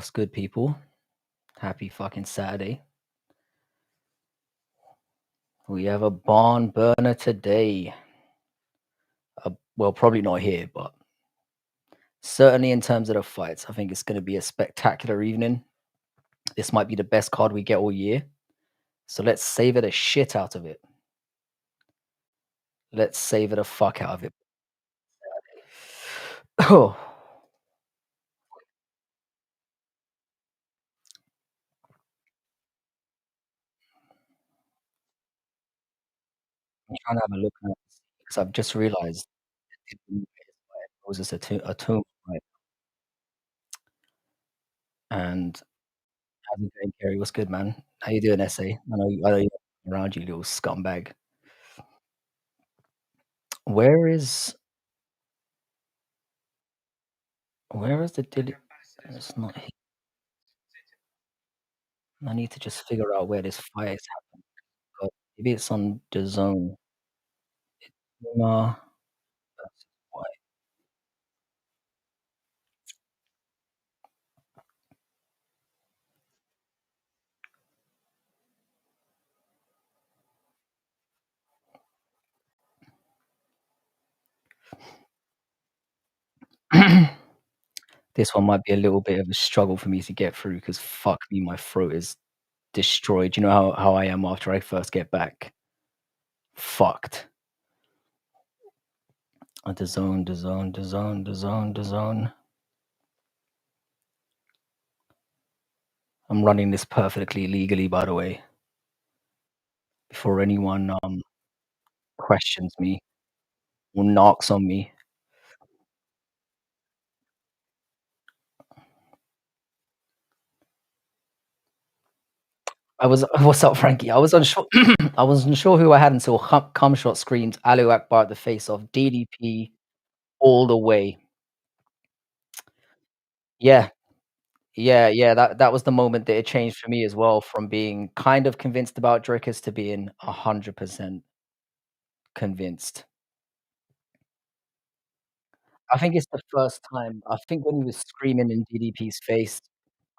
What's good, people? Happy fucking Saturday. We have a barn burner today. Well, probably not here, but certainly in terms of the fights, I think it's going to be a spectacular evening. This might be the best card we get all year. So let's savor the shit out of it. Let's savor the fuck out of it. Oh, I'm trying to have a look now because I've just realized it was just a tomb, right? And how's it going, Kerry? What's good, man? How you doing, SA? I know you're around, you little scumbag. Where is where is the dilly? It's not here. I need to just figure out where this fight is happening. Maybe it's on the zone. Nah, that's why. This one might be a little bit of a struggle for me to get through because fuck me, my throat is destroyed. You know how I am after I first get back? Fucked. The zone, the zone, the zone, the zone, the zone. I'm running this perfectly legally, by the way, before anyone questions me or knocks on me. What's up, Frankie? I was unsure. I wasn't sure who I had until Cumshot screamed "Allahu Akbar" at the face of DDP all the way. Yeah, yeah. That was the moment that it changed for me as well, from being kind of convinced about Drickus to being 100% convinced. I think it's the first time. I think when he was screaming in DDP's face,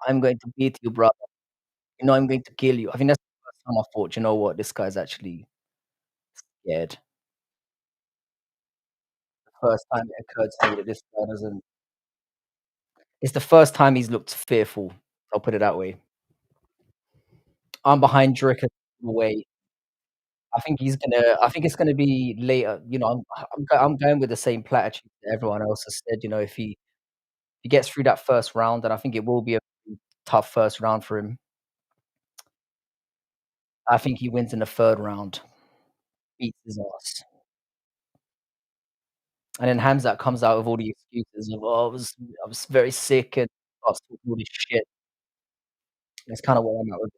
"I'm going to beat you, brother. You know I'm going to kill you." I think that's the first time I thought, "You know what? This guy's actually scared." The first time it occurred to me that this guy doesn't. It's the first time he's looked fearful. I'll put it that way. I'm behind Drickus all the way. I think it's gonna be later. I'm going with the same platitude that everyone else has said. If he gets through that first round, then I think it will be a tough first round for him. I think he wins in the 3rd round, beats his ass. And then Hamzat comes out with all the excuses of, "Oh, I was very sick," and starts talking all this shit. That's kinda where I'm at with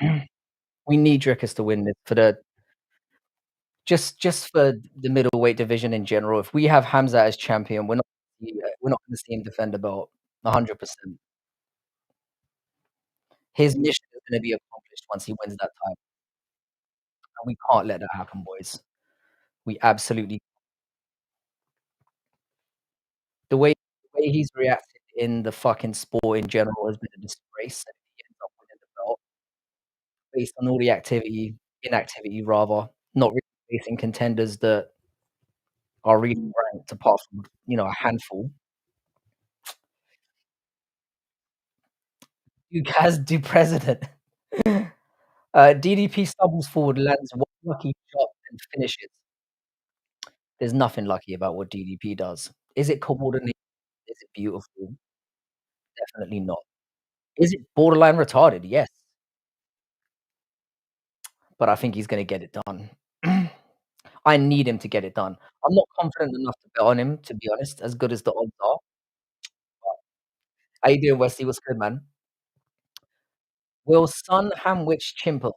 it. We need Drickus to win this for the just for the middleweight division in general. If we have Hamzat as champion, we're not gonna see him defend the belt 100%. His mission is gonna be accomplished once he wins that title, and we can't let that happen, boys. We absolutely the way he's reacted in the fucking sport in general has been a disgrace, and if he ends up winning the belt based on all the inactivity rather, not really facing contenders that are really ranked apart from, a handful. You guys do president. DDP stumbles forward, lands one lucky shot and finishes. There's nothing lucky about what DDP does. Is it coordinated? Is it beautiful? Definitely not. Is it borderline retarded? Yes, but I think he's gonna get it done. I need him to get it done. I'm not confident enough to bet on him, to be honest, as good as the odds are. How you doing, Wesley? What's good, man? Will Sun Hamwich Chimple?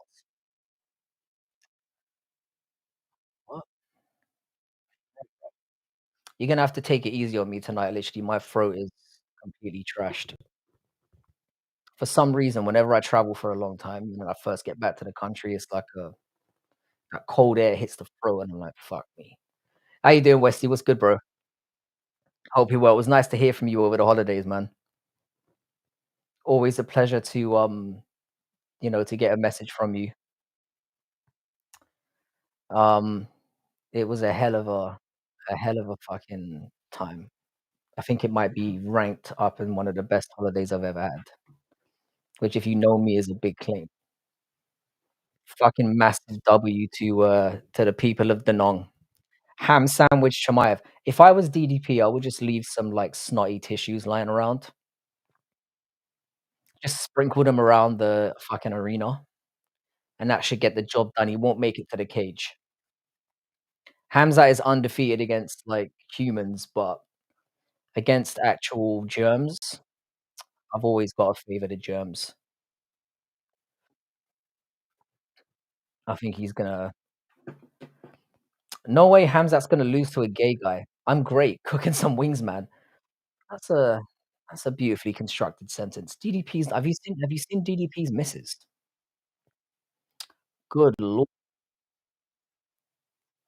What? You're gonna have to take it easy on me tonight. Literally, my throat is completely trashed. For some reason, whenever I travel for a long time, I first get back to the country, it's like that cold air hits the throat, and I'm like, "Fuck me." How you doing, Wesley? What's good, bro? Hope you're well. It was nice to hear from you over the holidays, man. Always a pleasure to, to get a message from you. Um, it was a hell of a fucking time. I think it might be ranked up in one of the best holidays I've ever had, which if you know me is a big claim. Fucking massive W to the people of Danong. Ham sandwich Chimaev. If I was DDP, I would just leave some, like, snotty tissues lying around. Just sprinkle them around the fucking arena, and that should get the job done. He won't make it to the cage. Hamzat is undefeated against, like, humans, but against actual germs, I've always gotta favor the germs. I think he's gonna no way Hamzat's gonna lose to a gay guy. I'm great, cooking some wings, man. That's a that's a beautifully constructed sentence. DDP's have you seen DDP's misses? Good lord,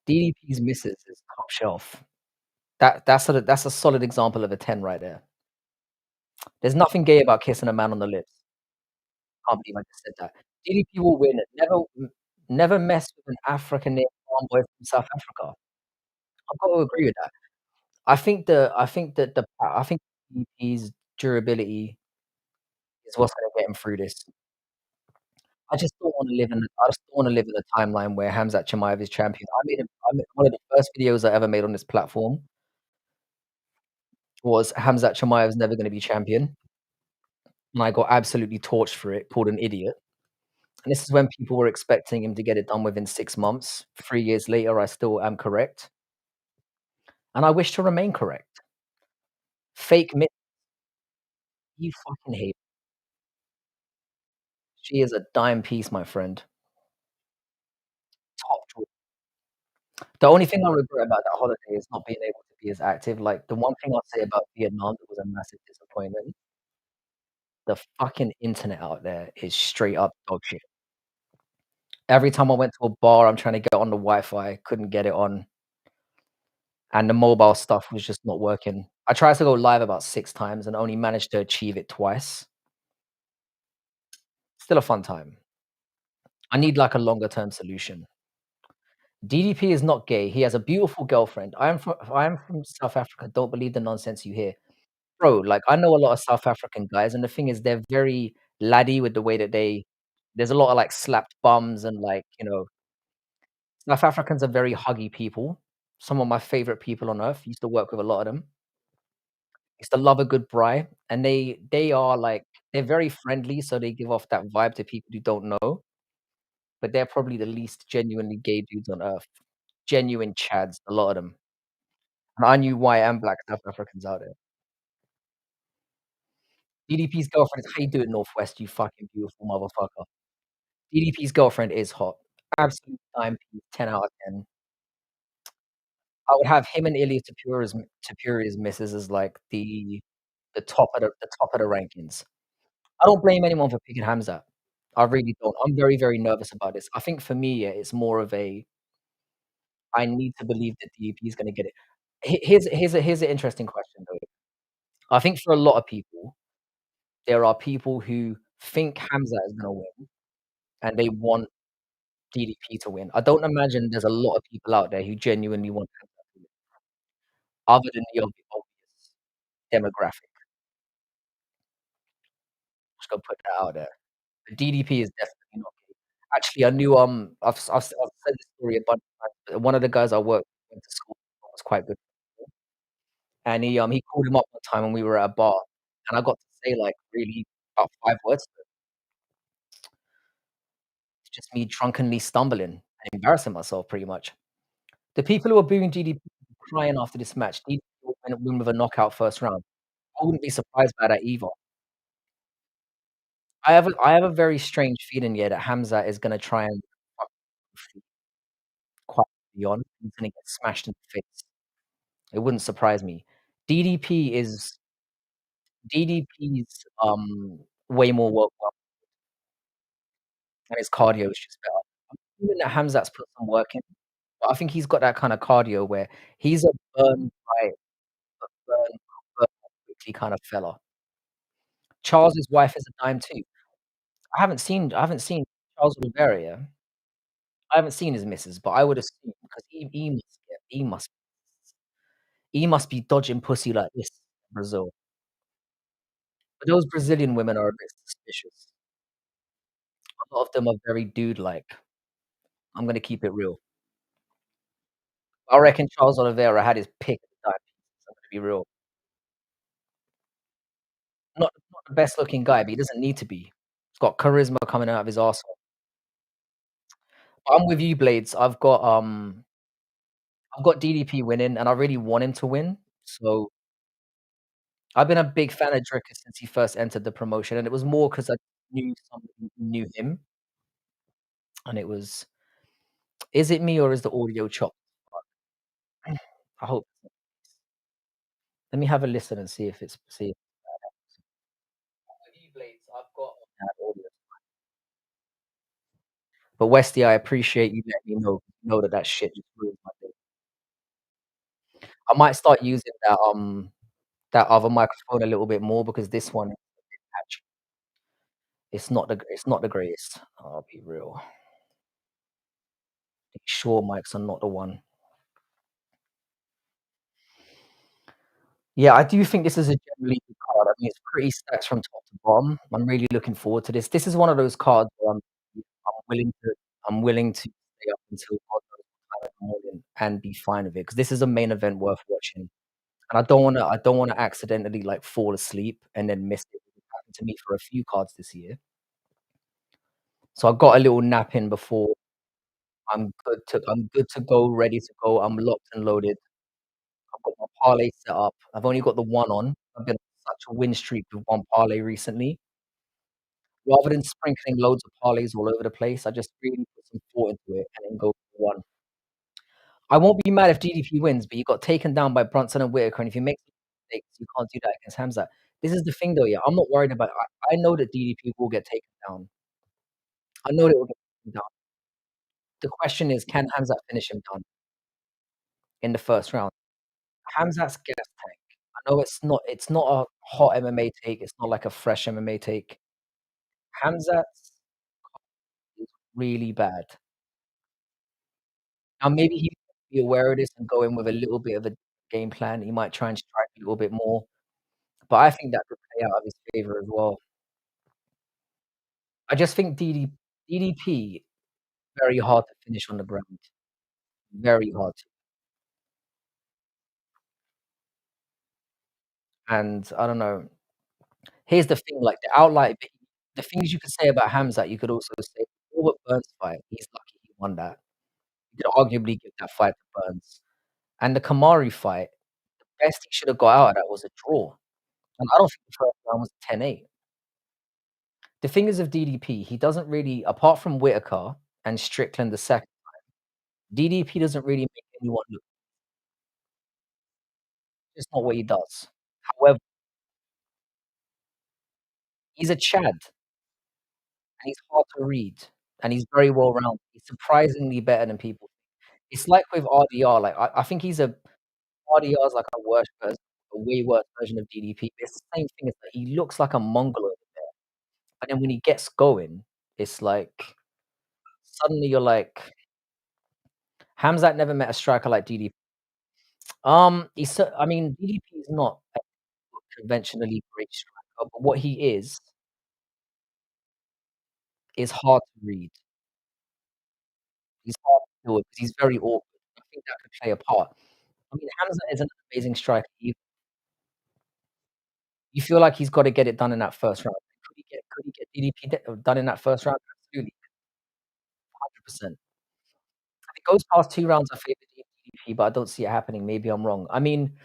DDP's misses is top shelf. That's a solid example of a 10 right there. There's nothing gay about kissing a man on the lips. Can't believe I just said that. DDP will win. Never mess with an African named farm boy from South Africa. I've got to agree with that. I think DDP's durability is what's gonna get him through this. I just don't wanna live in a timeline where Khamzat Chimaev is champion. I made one of the first videos I ever made on this platform was Khamzat Chimaev's never gonna be champion, and I got absolutely torched for it, called an idiot. And this is when people were expecting him to get it done within 6 months. 3 years later, I still am correct, and I wish to remain correct. Fake myth, you fucking hate. She is a dime piece, my friend. Top drawer. The only thing I regret about that holiday is not being able to be as active. Like, the one thing I'll say about Vietnam that was a massive disappointment, the fucking internet out there is straight up dog shit. Every time I went to a bar, I'm trying to get on the Wi-Fi, couldn't get it on, and the mobile stuff was just not working. I tried to go live about 6 times and only managed to achieve it twice. Still a fun time. I need, like, a longer term solution. DDP is not gay, he has a beautiful girlfriend. I am from South Africa, don't believe the nonsense you hear. Bro, like, I know a lot of South African guys, and the thing is they're very laddie with the way that there's a lot of, like, slapped bums and, like, South Africans are very huggy people. Some of my favorite people on earth, used to work with a lot of them. Used to love a good braai, and they are, like they're very friendly, so they give off that vibe to people who don't know, but they're probably the least genuinely gay dudes on earth. Genuine chads, a lot of them. And I knew white and black South Africans out there. DDP's girlfriend is how you do it, Northwest, you fucking beautiful motherfucker. DDP's girlfriend is hot. Absolute dime piece, 10 out of 10. I would have him and Ilya Tapuria's misses as, like, the top of the rankings. I don't blame anyone for picking Hamzat. I really don't. I'm very, very nervous about this. I think for me, yeah, it's more of a, I need to believe that DDP is gonna get it. Here's an interesting question, though. I think for a lot of people, there are people who think Hamzat is gonna win, and they want DDP to win. I don't imagine there's a lot of people out there who genuinely want Hamzat to win, other than the obvious demographic. Just gonna put that out there. But DDP is definitely not gay. Actually, I knew, I've said this story a bunch of times, but one of the guys I worked went to school with was quite good, and he called him up one time when we were at a bar, and I got to say, like, really about 5 words to him. It's just me drunkenly stumbling and embarrassing myself pretty much. The people who are booing DDP crying after this match, DDP will win with a knockout first round. I wouldn't be surprised by that either. I have a very strange feeling, yeah, that Hamza is gonna try and fuck quite beyond. He's gonna get smashed in the face. It wouldn't surprise me. DDP is DDP's, way more worthwhile, and his cardio is just better. I'm assuming that Hamzat's put some work in, but I think he's got that kinda cardio where he's a burn bright, burn quickly kind of fella. Charles's wife is a dime too. I haven't seen Charles Oliveira, yeah. I haven't seen his missus, but I would assume because he must be dodging pussy like this in Brazil. But those Brazilian women are a bit suspicious. A lot of them are very dude-like. I'm gonna keep it real. I reckon Charles Oliveira had his pick of the diabetes, I'm gonna be real. Not the best looking guy, but he doesn't need to be. He's got charisma coming out of his arsehole. I'm with you, Blades. I've got DDP winning, and I really want him to win. So I've been a big fan of Dricker since he first entered the promotion, and it was more 'cause I knew somebody who knew him, and it was, is it me or is the audio chopped? I hope. Let me have a listen and see if with you, Blades, I've got audio. But Westy, I appreciate you letting me know that that shit just ruined my day. I might start using that other microphone a little bit more because this one, actually, it's not the greatest. I'll be real. These Shure mics are not the one. Yeah, I do think this is a generally good card. I mean, it's pretty stacked from top to bottom. I'm really looking forward to this. This is one of those cards where I'm willing to I'm willing to stay up until God knows what time in the morning and be fine with it because this is a main event worth watching. And I don't wanna accidentally, like, fall asleep and then miss it. It happened to me for a few cards this year. So I got a little nap in before. I'm good to go, ready to go. I'm locked and loaded. I've got my parlay set up. I've only got the one on. I've been on such a win streak with one parlay recently. Rather than sprinkling loads of parlays all over the place, I just really put some thought into it and then go for one. I won't be mad if DDP wins, but he got taken down by Brunson and Whittaker, and if he makes mistakes, you can't do that against Hamzat. This is the thing though, yeah, I'm not worried about I know that DDP will get taken down. I know that it will get taken down. The question is, can Hamzat finish him down in the first round? Hamzat's gas tank. I know it's not a hot MMA take, it's not like a fresh MMA take. Hamzat's is really bad. Now maybe he might be aware of this and go in with a little bit of a game plan. He might try and strike a little bit more, but I think that could play out of his favor as well. I just think DDP very hard to finish on the ground. Very hard to. And I don't know. Here's the thing, like the things you could say about Hamzat, you could also say Robert Burns fight. He's lucky he won that. You could arguably give that fight to Burns. And the Kamari fight, best he should have got out of that was a draw. And I don't think the first round was 10-8. The thing is of DDP, he doesn't really, apart from Whittaker and Strickland the second, DDP doesn't really make anyone look. It's not what he does. However, he's a Chad, and he's hard to read, and he's very well rounded. He's surprisingly better than people. It's like with RDR, like, I think RDR is like a way worse version of DDP. It's the same thing, it's like he looks like a Mongol over there, but then when he gets going, it's like suddenly you're like, Hamzat never met a striker like DDP. I mean, DDP is not a conventionally great striker, but what he is hard to read. He's hard to deal with 'cause he's very awkward. I think that could play a part. I mean, Hamzat isn't an amazing striker either. You feel like he's gotta get it done in that first round. Could he get DDP done in that first round? Absolutely, 100%. If it goes past 2 rounds, I favour DDP, but I don't see it happening. Maybe I'm wrong. I mean,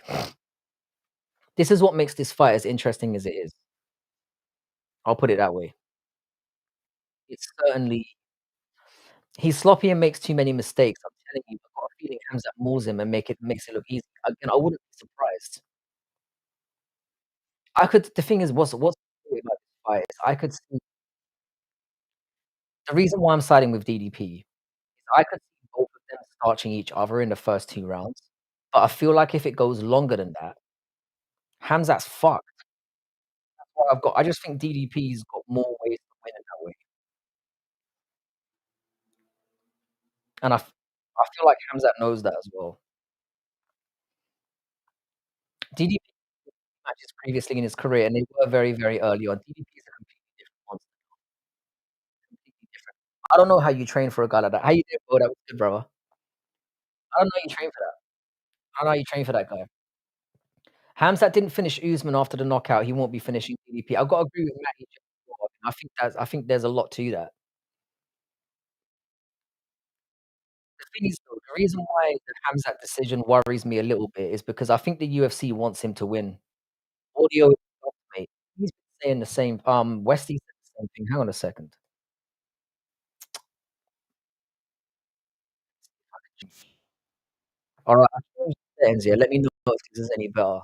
this is what makes this fight as interesting as it is. I'll put it that way. It's certainly he's sloppy and makes too many mistakes. I'm telling you, I've got a feeling Hamzat mauls him and makes it look easy. Again, I wouldn't be surprised. The thing is, what's great about this fight is I could see the reason why I'm siding with DDP is I could see both of them starching each other in the first 2 rounds, but I feel like if it goes longer than that, Hamzat's fucked. I just think DDP's got more ways to win in that way, and I feel like Khamzat knows that as well. DDP matches previously in his career, and they were very, very early on. DDP is a completely different monster, completely different. I don't know how you train for a guy like that. How you doing, bro? That was good, brother. I don't know how you train for that. I don't know how you train for that guy. Khamzat didn't finish Usman after the knockout. He won't be finishing DDP. I've got to agree with Matty. I think there's a lot to that. The thing is, though, the reason why the Khamzat decision worries me a little bit is because I think the UFC wants him to win. Audio is off, mate. He's been saying the same. Westy said the same thing. Hang on a second. All right, I've changed the settings here. Let me know if this is any better.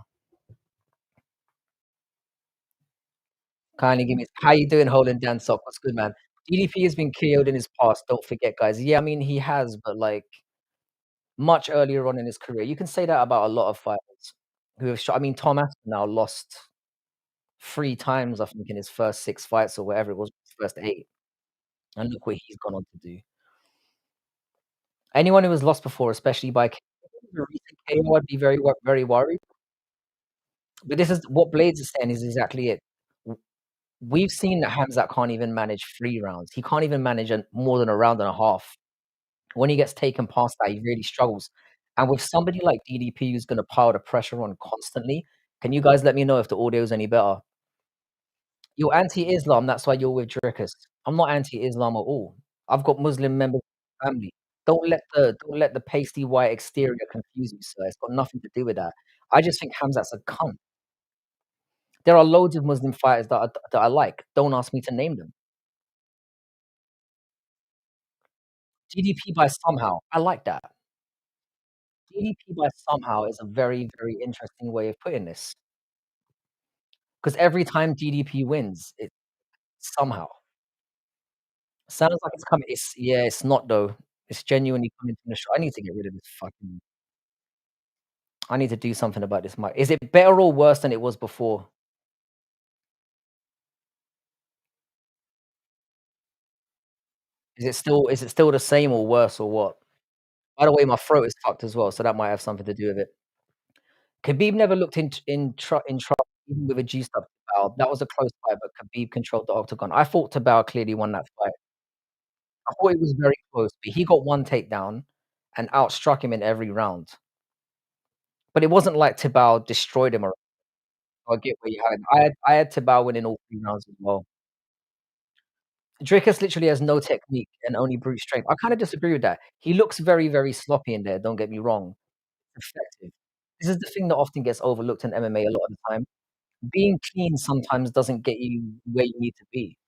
Kindly give me. How you doing, Holland Dan Sock? What's good, man? DDP has been KO'd in his past. Don't forget, guys. Yeah, I mean he has, but like much earlier on in his career. You can say that about a lot of fighters who have shot. I mean, Tom Aspinall lost 3 times, I think, in his first 6 fights or whatever it was, first 8. And look what he's gone on to do. Anyone who has lost before, especially by a recent KO, I'd be very worried. But this is what Blades is saying is exactly it. W We've seen that Hamzat can't even manage 3 rounds. He can't even manage more than a round and a half. When he gets taken past that, he really struggles. And with somebody like DDP who's gonna pile the pressure on constantly, can you guys let me know if the audio is any better? You're anti-Islam, that's why you're with Drickus. I'm not anti-Islam at all. I've got Muslim members of my family. Don't let the pasty white exterior confuse you, sir. It's got nothing to do with that. I just think Hamzat's a cunt. There are loads of Muslim fighters that I like. Don't ask me to name them. DDP by somehow. I like that. DDP by somehow is a very, very interesting way of putting this. Because every time DDP wins, it's somehow. Sounds like it's coming. It's not though. It's genuinely coming from the show. I need to get rid of this fucking. I need to do something about this mic. Is it better or worse than it was before? Is it still the same or worse or what? By the way, my throat is fucked as well, so that might have something to do with it. Khabib never looked in trouble even with a G-sub Tibau. That was a close fight, but Khabib controlled the octagon. I thought Tibau clearly won that fight. I thought it was very close, but he got 1 takedown and outstruck him in every round. But it wasn't like Tibau destroyed him or I get where you had I had Tibau winning all 3 rounds as well. Dricus literally has no technique and only brute strength. I kinda disagree with that. He looks very, very sloppy in there, don't get me wrong. Effective. This is the thing that often gets overlooked in MMA a lot of the time. Being clean sometimes doesn't get you where you need to be.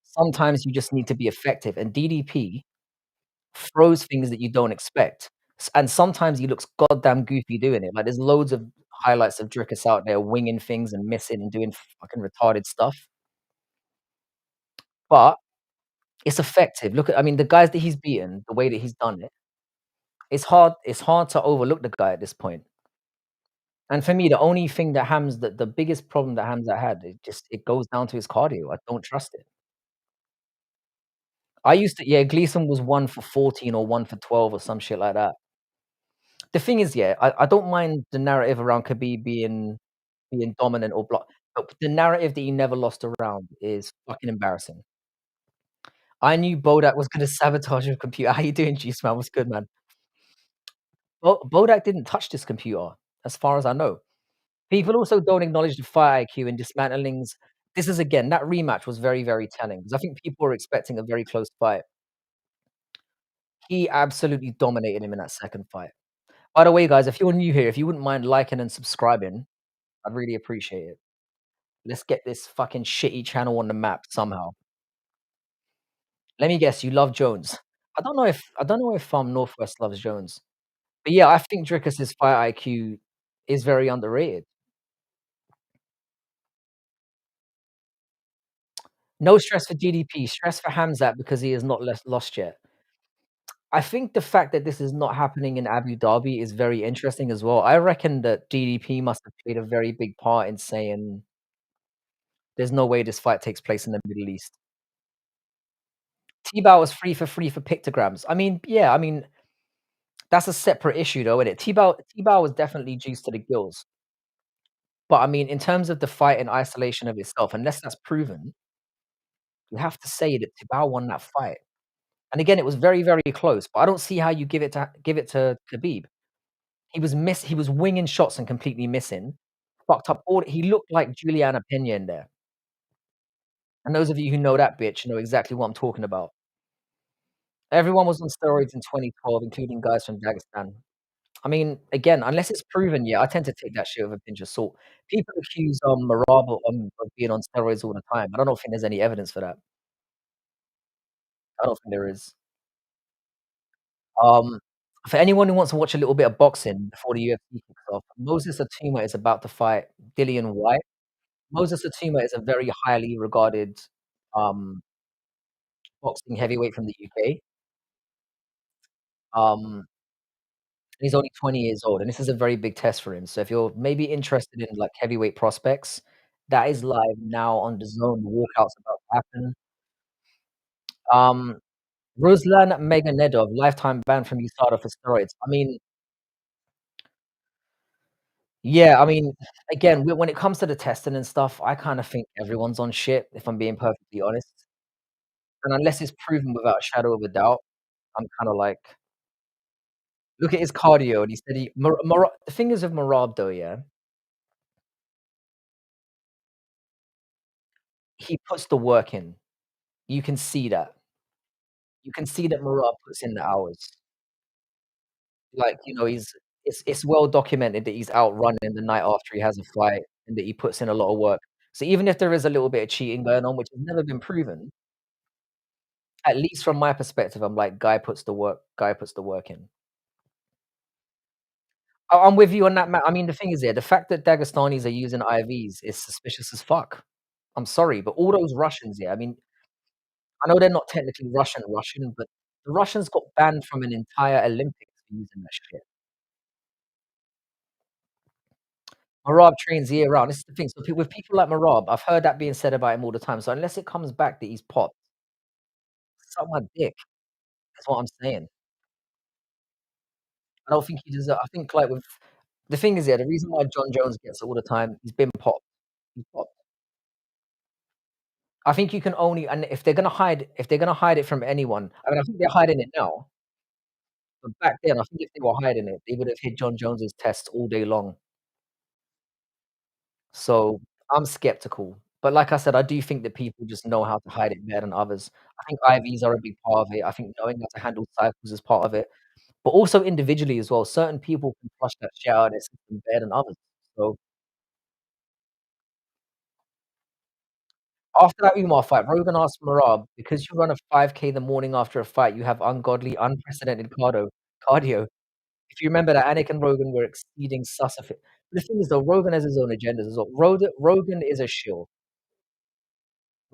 Sometimes you just need to be effective, and DDP throws things that you don't expect. And sometimes he looks goddamn goofy doing it. Like, there's loads of highlights of Dricus out there winging things and missing and doing fucking retarded stuff, but it's effective. Look at I mean, the guys that he's beaten, the way that he's done it, it's hard to overlook the guy at this point. And for me, the only thing that the biggest problem that Hamza had, it goes down to his cardio. I don't trust it. I used to yeah, Gleason was 1 for 14 or 1 for 12 or some shit like that. The thing is, yeah, I don't mind the narrative around Khabib being dominant or block but the narrative that he never lost a round is fucking embarrassing. I knew Bodak was gonna sabotage your computer. How you doing, Juice man? What's good, man? Bodak didn't touch this computer, as far as I know. People also don't acknowledge the fight IQ and dismantlings. This is again, that rematch was very, very telling because I think people were expecting a very close fight. He absolutely dominated him in that second fight. By the way, guys, if you're new here, if you wouldn't mind liking and subscribing, I'd really appreciate it. Let's get this fucking shitty channel on the map somehow. Let me guess, you love Jones. I don't know if Northwest loves Jones. But yeah, I think Dricus's fight IQ is very underrated. No stress for GDP, stress for Hamzat because he has not lost yet. I think the fact that this is not happening in Abu Dhabi is very interesting as well. I reckon that DDP must have played a very big part in saying There's no way this fight takes place in the Middle East. T-Bow was 3 for pictograms. I mean, yeah, I mean, that's a separate issue though, isn't it? T-Bow was definitely juiced to the gills. But I mean, in terms of the fight in isolation of itself, unless that's proven, you have to say that T-Bow won that fight. And again, it was very, very close, but I don't see how you give it to Khabib. He was winging shots and completely missing. Fucked up all he looked like Juliana Pena in there. And those of you who know that bitch know exactly what I'm talking about. Everyone was on steroids in 2012, including guys from Dagestan. I mean, again, unless it's proven, yeah, I tend to take that shit with a pinch of salt. People accuse, Merab of being on steroids all the time. I don't think there's any evidence for that. I don't think there is. Um, for anyone who wants to watch a little bit of boxing before the UFC kicks off, Moses Atuma is about to fight Dillian Whyte. Moses Atuma is a very highly regarded, um, boxing heavyweight from the UK. Um, he's only 20 years old, and this is a very big test for him. So if you're maybe interested in, like, heavyweight prospects, that is live now on the Zone. The walkout's about to happen. Um, Ruslan Meganedov, lifetime ban from USADA for steroids. I mean, yeah, I mean, again, when it comes to the testing and stuff, I kinda think everyone's on shit, if I'm being perfectly honest. And unless it's proven without a shadow of a doubt, I'm kinda like, look at his cardio, and he said he Mor the thing is with Merab though, yeah, he puts the work in. You can see that. You can see that Merab puts in the hours. Like, it's well documented that he's out running the night after he has a fight and that he puts in a lot of work. So even if there is a little bit of cheating going on, which has never been proven, at least from my perspective, I'm like, guy puts the work in. I'm with you on that, I mean, the thing is here, the fact that Dagestanis are using IVs is suspicious as fuck. I'm sorry, but all those Russians, yeah, I mean, I know they're not technically Russian, but the Russians got banned from an entire Olympics for using that shit. Merab trains year round. This is the thing. So with people like Merab, I've heard that being said about him all the time. So unless it comes back that he's popped, suck my dick. That's what I'm saying. I don't think he deserve I think, like, with the thing is, yeah, the reason why John Jones gets it all the time, he's been popped. He's popped. I think you can only and if they're gonna hide it from anyone, I mean, I think they're hiding it now, but back then, I think if they were hiding it, they would have hit John Jones's test all day long. So, I'm skeptical. But like I said, I do think that people just know how to hide it better than others. I think IVs are a big part of it. I think knowing how to handle cycles is part of it, but also individually as well. Certain people can flush that shit out of their system better than others. So, after that Umar fight, Rogan asked Merab, "Because you run a 5K the morning after a fight, you have unprecedented cardio. If you remember that Anik and Rogan were exceeding sus of it." The thing is though, Rogan has his own agendas as well. Rogan is a shill.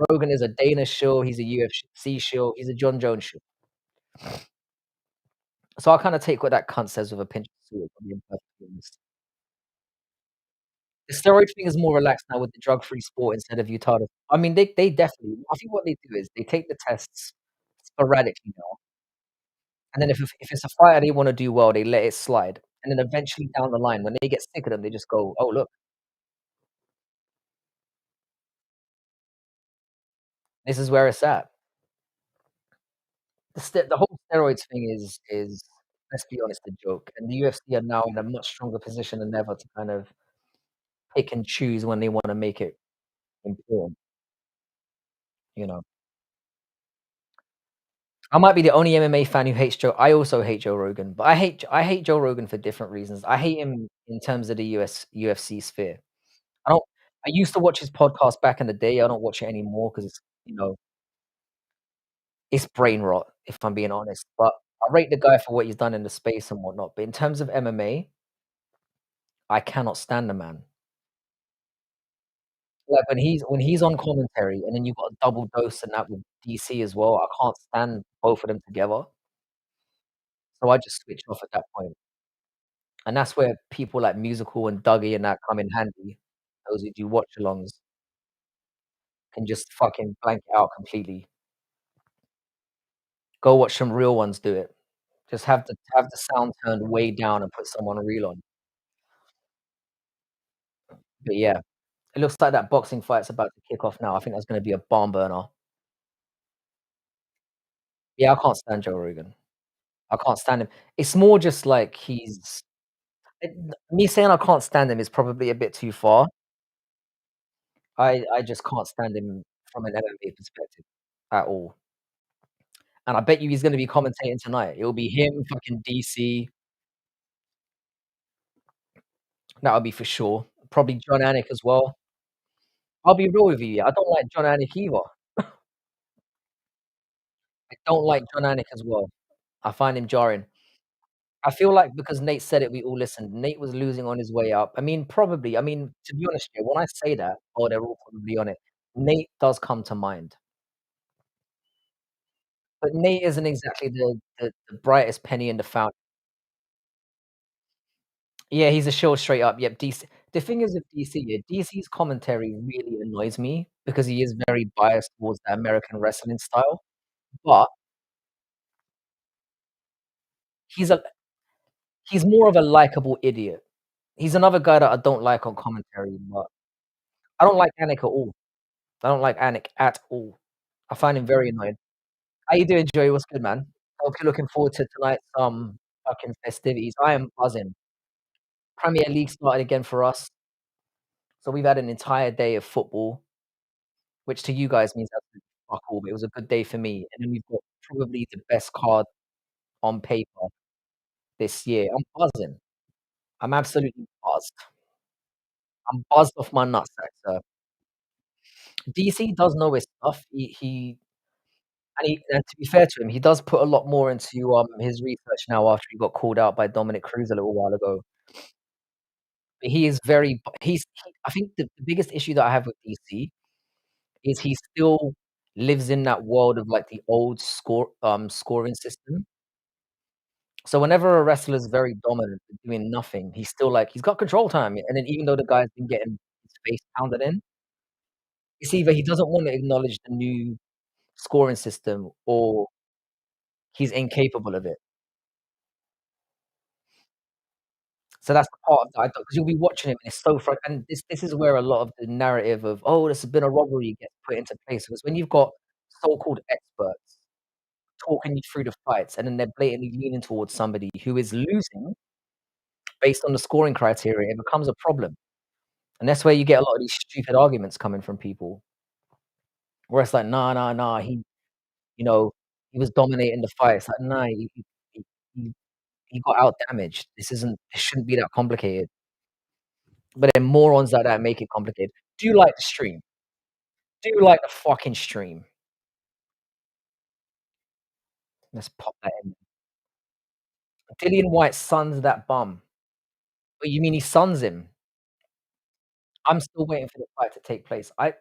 Rogan is a Dana shill, he's a UFC shill, he's a John Jones shill. So I kinda take what that cunt says with a pinch of salt, if I'm being perfectly honest. The steroid thing is more relaxed now with the drug-free sport instead of UTADA. I mean, they definitely I think what they do is they take the tests sporadically now, and then if it's a fighter they wanna do well, they let it slide, and then eventually down the line, when they get sick of them, they just go, "Oh, look, this is where it's at." The whole steroids thing is, let's be honest, a joke, and the UFC are now in a much stronger position than ever to kind of pick and choose when they wanna make it important, you know? I might be the only MMA fan who hates Joe I also hate Joe Rogan, but I hate Joe Rogan for different reasons. I hate him in terms of the UFC sphere. I don't I used to watch his podcast back in the day, I don't watch it anymore 'cause it's brain rot, if I'm being honest, but I rate the guy for what he's done in the space and whatnot, but in terms of MMA, I cannot stand the man. Like, when he's on commentary and then you've got a double dose and that with DC as well, I can't stand both of them together, so I just switch off at that point. And that's where people like Musical and Dougie and that come in handy, those who do watch-alongs. can just fucking blank it out completely. Go watch some real ones do it. Just have the sound turned way down and put someone real on. But yeah, it looks like that boxing fight's about to kick off now. I think that's gonna be a barn burner. Yeah, I can't stand Joe Rogan. I can't stand him. It's more just like he's me saying I can't stand him is probably a bit too far. I just can't stand him from an MMA perspective at all. And I bet you he's gonna be commentating tonight. It'll be him, fucking DC. That'll be for sure. Probably John Anik as well. I'll be real with you, yeah, I don't like John Anik either. I don't like John Anik as well. I find him jarring. I feel like because Nate said it, we all listened. Nate was losing on his way up. I mean, probably. I mean, to be honest, yeah, when I say that, "Oh, they're all probably on it," Nate does come to mind. But Nate isn't exactly the brightest penny in the fountain. Yeah, he's a shill straight up. Yep, DC. The thing is with DC, yeah, DC's commentary really annoys me because he is very biased towards the American wrestling style, but he's a he's more of a likable idiot. He's another guy that I don't like on commentary, but I don't like Anik at all. I don't like Anik at all. I find him very annoying. How you doing, Joey? What's good, man? Hope you're looking forward to tonight's, fucking festivities. I am buzzing. Premier League started again for us, so we've had an entire day of football, which to you guys means absolutely fuck all, but it was a good day for me, and then we've got probably the best card on paper this year. I'm buzzing. I'm absolutely buzzed. I'm buzzed off my nutsack, sir. DC does know his stuff. And to be fair to him, he does put a lot more into, his research now after he got called out by Dominic Cruz a little while ago. But he is very b he I think the biggest issue that I have with DC is he still lives in that world of, like, the old scoring system. So whenever a wrestler is very dominant and doing nothing, he's still like he's got control time, and then even though the guy's been getting his face pounded in, it's either he doesn't wanna acknowledge the new scoring system or he's incapable of it. So that's the part of that I don't 'cause you'll be watching him and it's so and this is where a lot of the narrative of, "Oh, this has been a robbery," gets put into place, because when you've got so-called experts talking you through the fights and then they're blatantly leaning towards somebody who is losing based on the scoring criteria, it becomes a problem, and that's where you get a lot of these stupid arguments coming from people, where it's like, "Nah, nah, nah, you know, he was dominating the fight." It's like, "Nah, he he got out damaged. This shouldn't be that complicated." But then morons like that make it complicated. Do you like the stream? Do you like the fucking stream? Let's pop that in. Dillian Whyte sons that bum. What, you mean he sons him? I'm still waiting for the fight to take place. I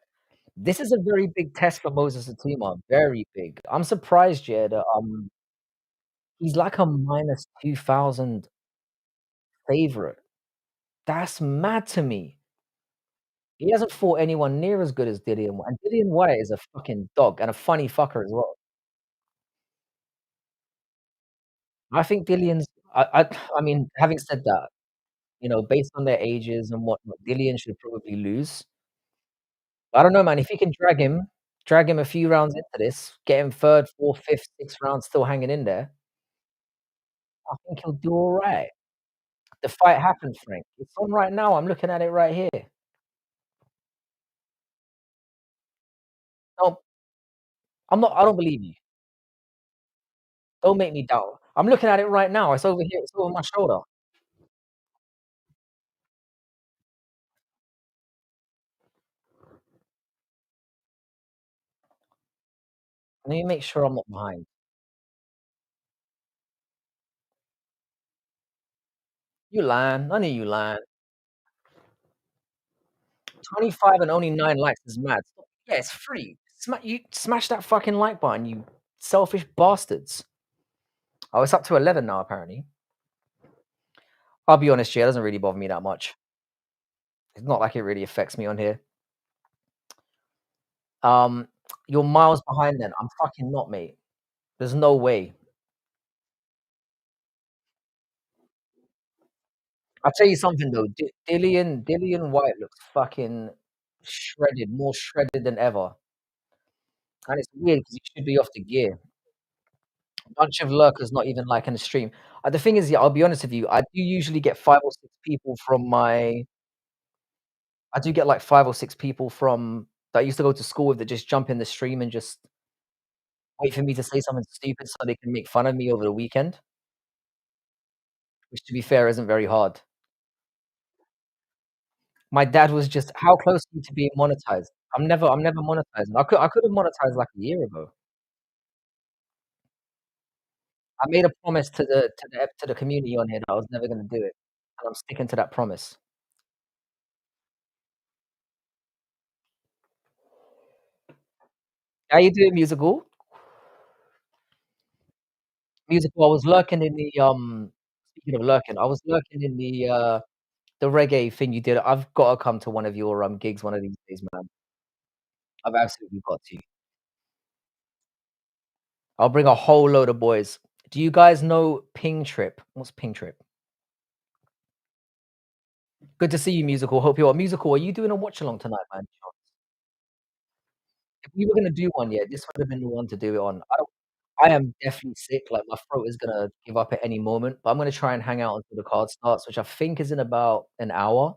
This is a very big test for Moses Atima, very big. I'm surprised, yeah, that, he's like a -2,000 favorite. That's mad to me. He hasn't fought anyone near as good as Dillian Whyte, and Dillian Whyte is a fucking dog and a funny fucker as well. I think Dillian's I mean, having said that, based on their ages and whatnot, Dillian should probably lose. I don't know, man, if you can drag him a few rounds into this, get him 3rd, 4th, 5th, 6th round still hanging in there, I think he'll do alright. The fight happened, Frank. It's on right now, I'm looking at it right here. Don't I don't believe you. Don't make me doubt. I'm looking at it right now, it's over here, it's over my shoulder. Let me make sure I'm not behind. You lying, I knew you lying. 25 and only 9 likes is mad. Yeah, it's free. Smash that fucking like button, you selfish bastards. Oh, it's up to 11 now, apparently. I'll be honest, yeah, it doesn't really bother me that much. It's not like it really affects me on here. Um, you're miles behind then. I'm fucking not, mate. There's no way. I'll tell you something though, Dillian Whyte looks fucking shredded, more shredded than ever. And it's weird because he should be off the gear. A bunch of lurkers not even liking the stream. The thing is, yeah, I'll be honest with you, I do get like 5 or 6 people from that I used to go to school with that just jump in the stream and just wait for me to say something stupid so they can make fun of me over the weekend, which to be fair isn't very hard. My dad was just, "How close are you to being monetized?" I'm never monetizing. I could have monetized like a year ago. I made a promise to the community on here that I was never gonna do it, and I'm sticking to that promise. How you doing, musical? Musical, I was lurking in the, speaking of lurking, I was lurking in the reggae thing you did. I've gotta come to one of your, gigs one of these days, man. I've absolutely got to. I'll bring a whole load of boys. Do you guys know Ping Trip? What's Ping Trip? Good to see you, musical. Hope you're musical. Are you doing a watch along tonight, man? If we were gonna do one, yeah, this would have been the one to do it on. I am definitely sick. Like my throat is gonna give up at any moment, but I'm gonna try and hang out until the card starts, which I think is in about an hour,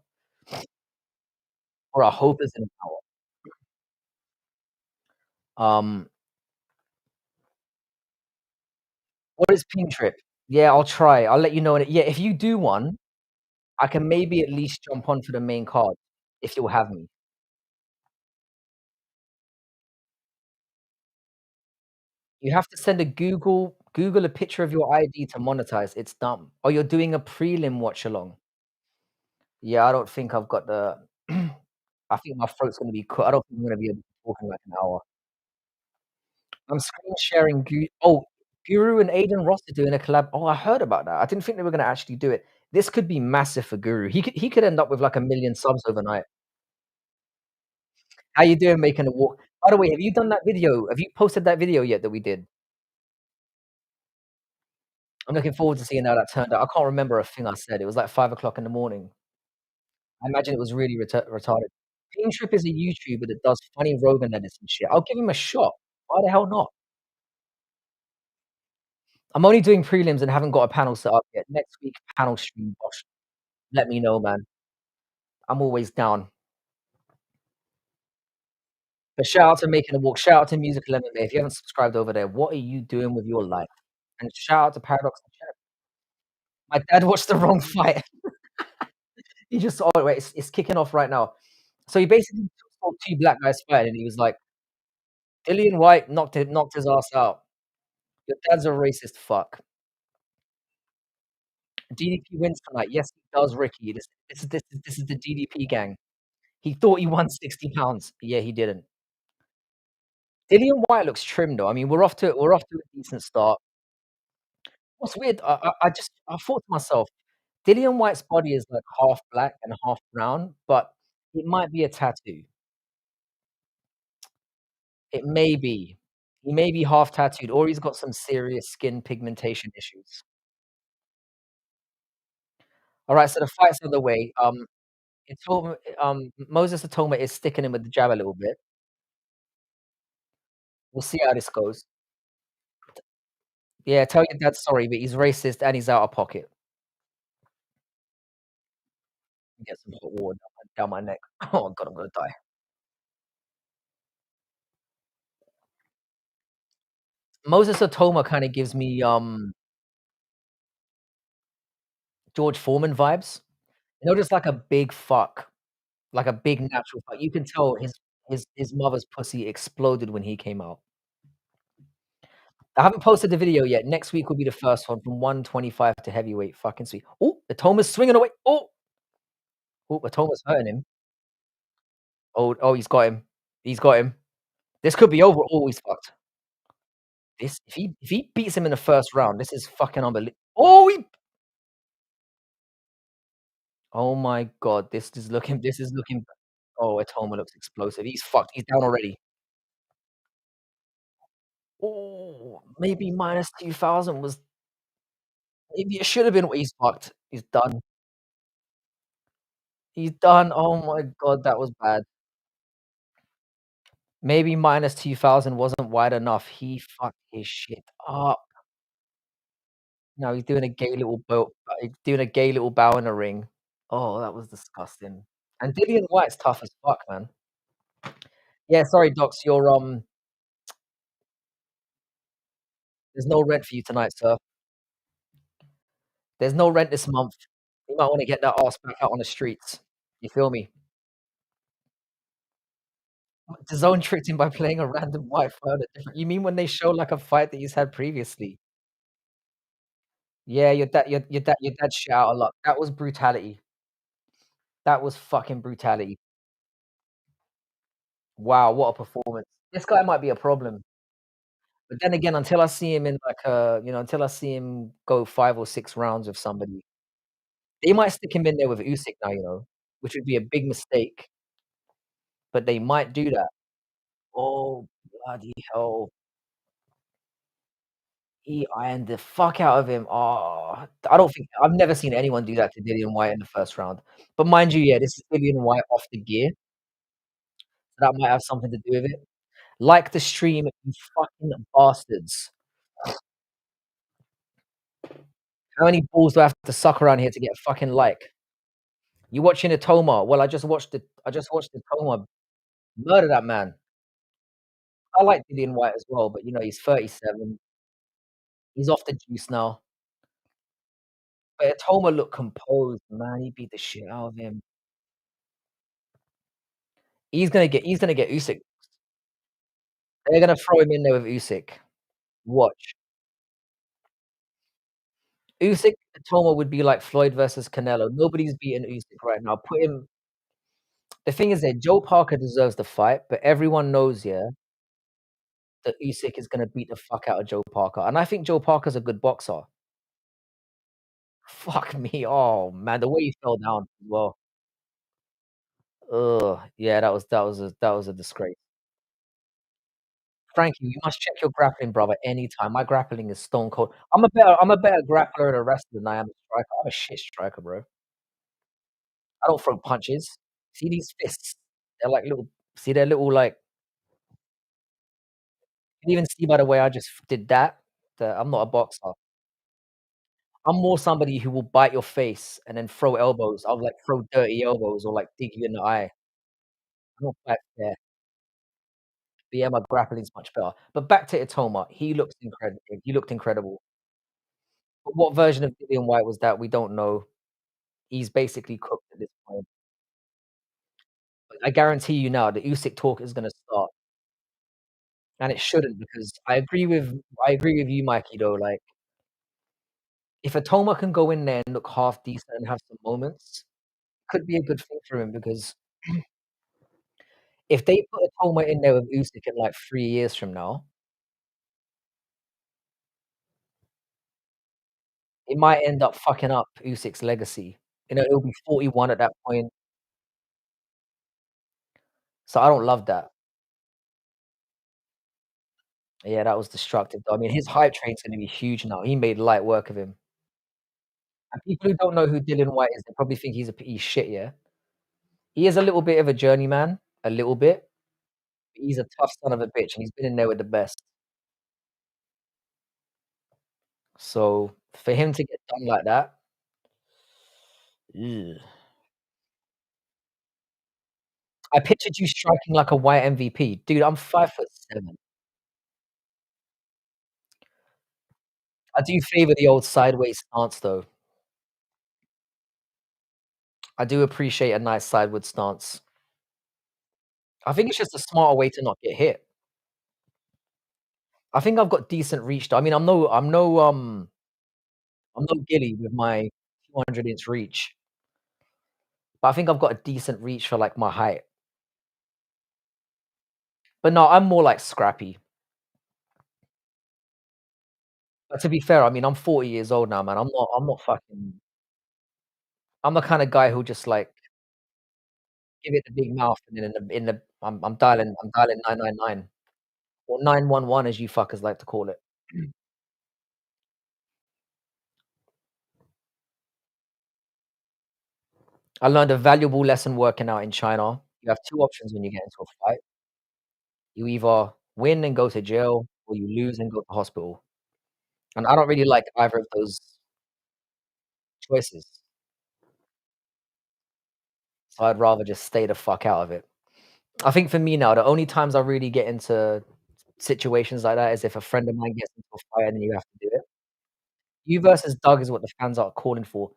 or I hope is in an hour. Um, what is Ping Trip? Yeah, I'll try. I'll let you know. Yeah, if you do one, I can maybe at least jump on for the main card if you'll have me. You have to send a Google a picture of your ID to monetize. It's dumb. Oh, you're doing a prelim watch along. Yeah, I don't think I've got the I think my throat's gonna be I don't think I'm gonna be able to talk in like an hour. I'm screen sharing Guru and Aiden Ross are doing a collab. Oh, I heard about that. I didn't think they were gonna actually do it. This could be massive for Guru. He could end up with like 1,000,000 subs overnight. How you doing making a walk? By the way, have you done that video? Have you posted that video yet that we did? I'm looking forward to seeing how that turned out. I can't remember a thing I said. It was like 5 o'clock in the morning. I imagine it was really retarded. Team Trip is a YouTuber that does funny Rogan edits and shit. I'll give him a shot. Why the hell not? I'm only doing prelims and haven't got a panel set up yet. Next week, panel stream, bosh. Let me know, man. I'm always down. But shout out to Making a Walk. Shout out to Musical MMA. If you haven't subscribed over there, what are you doing with your life? And shout out to Paradox and Chat. My dad watched the wrong fight. He just saw it. Wait, it's kicking off right now. So he basically saw 2 black guys fighting, and he was like, "Dillian Whyte knocked his ass out. Your dad's a racist fuck. DDP wins tonight. Yes, he does, Ricky. This is the DDP gang. He thought he won 60 pounds. Yeah, he didn't. Dillian Whyte looks trim though. I mean, we're off to a decent start. What's weird, I thought to myself, Dillian Whyte's body is like half black and half brown, but it might be a tattoo. It may be. He may be half tattooed, or he's got some serious skin pigmentation issues. All right, so the fight's on the way. Moses Atoma is sticking him with the jab a little bit. We'll see how this goes. Yeah, tell your dad sorry, but he's racist and he's out of pocket. Get some hot water down my neck. Oh god, I'm gonna die. Moses Atoma kinda gives me, George Foreman vibes. You know, just like a big fuck, like a big natural fuck. You can tell his mother's pussy exploded when he came out. I haven't posted the video yet. Next week will be the first one from 125 to heavyweight. Fucking sweet. Oh, Atoma's swinging away. Atoma's hurting him. Oh, he's got him. He's got him. This could be over. Oh, he's fucked. This if he beats him in the first round, this is fucking unbelievable. Oh my god, this is looking oh, Atoma looks explosive. He's fucked. He's down already. Oh, maybe minus 2,000 was maybe it should have been he's fucked. He's done. He's done. Oh my god, that was bad. Maybe minus 2,000 wasn't wide enough. He fucked his shit up. No, he's doing a gay little bow he's doing a gay little bow in the ring. Oh, that was disgusting. And Dillian White's tough as fuck, man. Yeah, sorry, Docs, there's no rent for you tonight, sir. There's no rent this month. You might wanna get that ass back out on the streets. You feel me? DAZN tricked him by playing a random white phone at different you mean when they show, like, a fight that he's had previously? Yeah, your dad shit out a lot. That was brutality. That was fucking brutality. Wow, what a performance. This guy might be a problem. But then again, until I see him in like until I see him go 5 or 6 rounds with somebody, they might stick him in there with Usyk now, which would be a big mistake, but they might do that. Oh, bloody hell. He ironed the fuck out of him. Oh, I don't think I've never seen anyone do that to Dillian White in the first round. But mind you, yeah, this is Dillian White off the gear, so that might have something to do with it. Like the stream, you fucking bastards. How many balls do I have to suck around here to get a fucking like? You watching Atoma? Well, I just watched the Atoma murder that man. I like Dillian White as well, but, he's 37. He's off the juice now. But Atoma looked composed, man. He beat the shit out of him. He's gonna get Usyk. They're gonna throw him in there with Usyk. Watch. Usyk, Atoma would be like Floyd versus Canelo. Nobody's beating Usyk right now. The thing is that Joe Parker deserves the fight, but everyone knows, yeah, that Usyk is gonna beat the fuck out of Joe Parker, and I think Joe Parker's a good boxer. Fuck me. Oh, man, the way he fell down as well. Ugh, yeah, that was a disgrace. Frankie, you must check your grappling, brother, anytime. My grappling is stone cold. I'm a better grappler and a wrestler than I am a striker. I'm a shit striker, bro. I don't throw punches. See these fists? They're like little they're little, like you can even see by the way I just did that, that I'm not a boxer. I'm more somebody who will bite your face and then throw elbows. I'll, like, throw dirty elbows or, like, dig you in the eye. I don't fight fair. But yeah, my grappling's much better. But back to Itoma, he looked incredible. But what version of Dillian White was that? We don't know. He's basically cooked at this point. But I guarantee you now, the Usyk talk is gonna start, and it shouldn't because I agree with you, Mikey, though, like, if Itoma can go in there and look half decent and have some moments, could be a good thing for him because if they put Itoma in there with Usyk in, like, 3 years from now, it might end up fucking up Usyk's legacy. He'll be 41 at that point, so I don't love that. Yeah, that was destructive, though. I mean, his hype train's gonna be huge now. He made light work of him. And people who don't know who Dillian White is, they probably think he's a piece of shit, yeah? He is a little bit of a journeyman, a little bit. He's a tough son of a bitch, and he's been in there with the best. So, for him to get done like that, ugh. I pictured you striking like a white MVP. Dude, I'm 5'7". I do favor the old sideways stance, though. I do appreciate a nice sideward stance. I think it's just a smarter way to not get hit. I think I've got decent reach, though. I mean, I'm no Gilly with my 200-inch reach, but I think I've got a decent reach for, like, my height. But no, I'm more like scrappy. But to be fair, I mean, I'm 40 years old now, man. I'm not fucking I'm the kinda guy who'll just, like, give it the big mouth and then in the I'm dialing 999. or 911 as you fuckers like to call it. I learned a valuable lesson working out in China. You have 2 options when you get into a fight. You either win and go to jail, or you lose and go to hospital. And I don't really like either of those choices, so I'd rather just stay the fuck out of it. I think for me now, the only times I really get into situations like that is if a friend of mine gets into a fight and then you have to do it. You versus Doug is what the fans are calling for.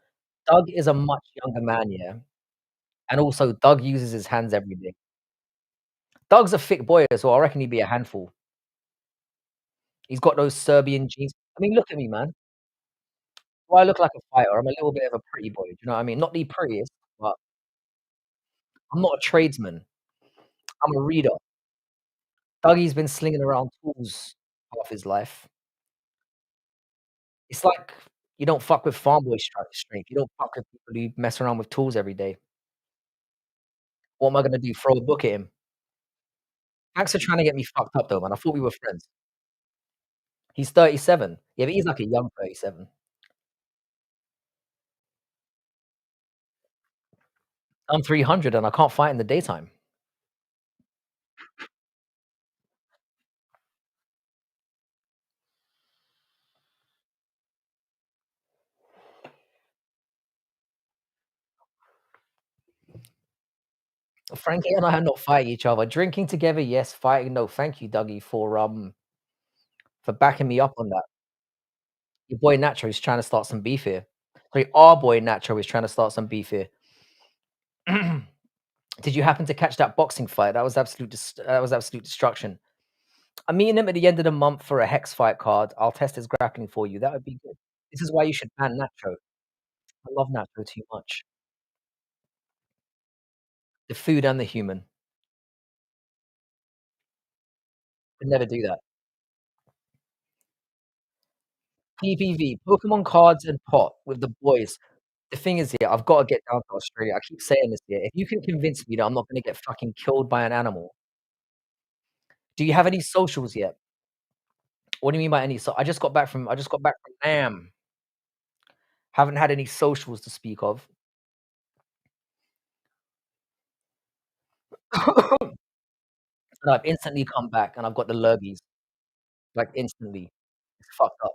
Doug is a much younger man, yeah, and also Doug uses his hands every day. Doug's a thick boy as well, I reckon he'd be a handful. He's got those Serbian genes. I mean, look at me, man. Do I look like a fighter? I'm a little bit of a pretty boy, do you know what I mean? Not the prettiest, but I'm not a tradesman. I'm a reader. Dougie's been slinging around tools half his life. It's like you don't fuck with farm boy strength. You don't fuck with people who mess around with tools every day. What am I gonna do? Throw a book at him? Thanks for trying to get me fucked up though, man. I thought we were friends. He's 37. Yeah, but he's like a young 37. I'm 300 and I can't fight in the daytime. Frankie and I are not fighting each other. Drinking together, yes. Fighting, no. Thank you, Dougie, for backing me up on that. Your boy Nacho is trying to start some beef here. Sorry, our boy Nacho is trying to start some beef here. Did you happen to catch that boxing fight? That was absolute destruction. I'm meeting him at the end of the month for a hex fight card. I'll test his grappling for you. That would be good. This is why you should ban Nacho. I love Nacho too much. The food and the human. Could never do that. PVV, Pokemon cards and pot with the boys. The thing is here, I've gotta get down to Australia. I keep saying this here. If you can convince me that I'm not gonna get fucking killed by an animal. Do you have any socials yet? What do you mean by any I just got back from Nam. Haven't had any socials to speak of. And I've instantly come back and I've got the lurgies, like, instantly. It's fucked up.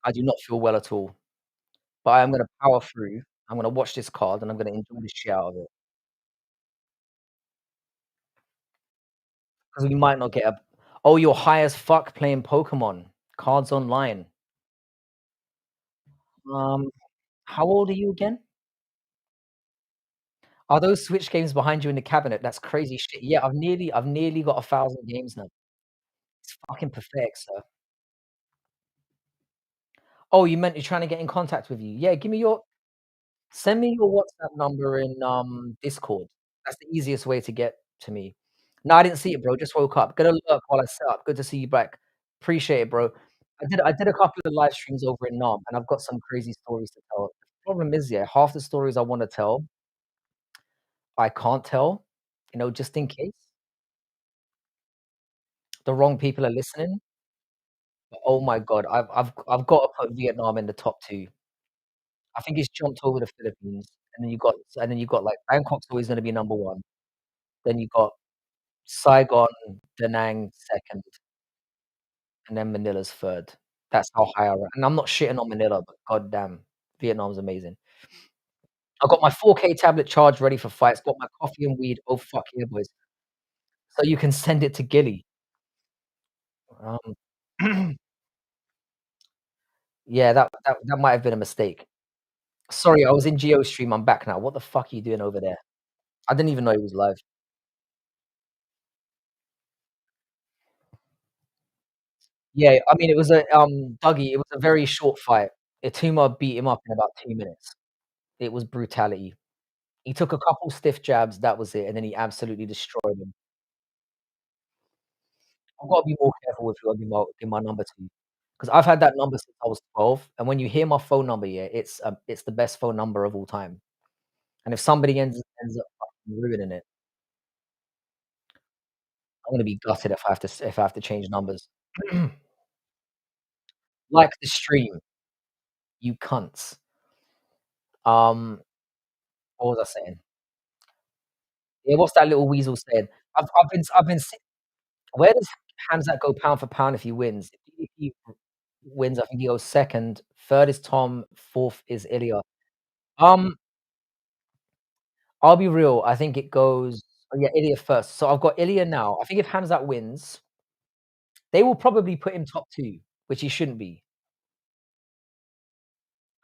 I do not feel well at all, but I am gonna power through. I'm gonna watch this card and I'm gonna enjoy the shit out of it. 'Cause we might not get a oh, you're high as fuck playing Pokemon cards online. Um, how old are you again? Are those Switch games behind you in the cabinet? That's crazy shit. Yeah, I've nearly got 1,000 games now. It's fucking pathetic, sir. Oh, you meant you're trying to get in contact with you. Yeah, give me your send me your WhatsApp number in, Discord. That's the easiest way to get to me. No, I didn't see it, bro. Just woke up. Gonna look while I set up. Good to see you back. Appreciate it, bro. I did a couple of live streams over in Nam, and I've got some crazy stories to tell. The problem is, yeah, half the stories I wanna tell, I can't tell, just in case the wrong people are listening. But oh my god, I've gotta put Vietnam in the top 2. I think it's jumped over the Philippines, and then you got, like, Bangkok's always gonna be number 1. Then you got Saigon, Da Nang 2nd, and then Manila's 3rd. That's how high I rank, and I'm not shitting on Manila, but goddamn, Vietnam's amazing. I got my 4K tablet charged ready for fights, got my coffee and weed, oh fuck yeah, boys. So you can send it to Gilly. Um, yeah, that might have been a mistake. Sorry, I was in GeoStream, I'm back now. What the fuck are you doing over there? I didn't even know he was live. Yeah, I mean, it was Dougie, it was a very short fight. Ituma beat him up in about 2 minutes. It was brutality. He took a couple stiff jabs, that was it, and then he absolutely destroyed him. I've gotta be more careful with who I give my number to, 'cause I've had that number since I was 12, and when you hear my phone number, yeah, it's the best phone number of all time, and if somebody ends up fucking ruining it, I'm gonna be gutted if I have to change numbers. Like the stream, you cunts. What was I saying? Yeah, what's that little weasel saying? I've been se where does Hamzat go pound for pound if he wins? If DDP wins, I think he goes 2nd, 3rd is Tom, 4th is Ilya. Um, I'll be real, I think it goes oh, yeah, Ilya first. So I've got Ilya now. I think if Hamzat wins, they will probably put him top 2, which he shouldn't be.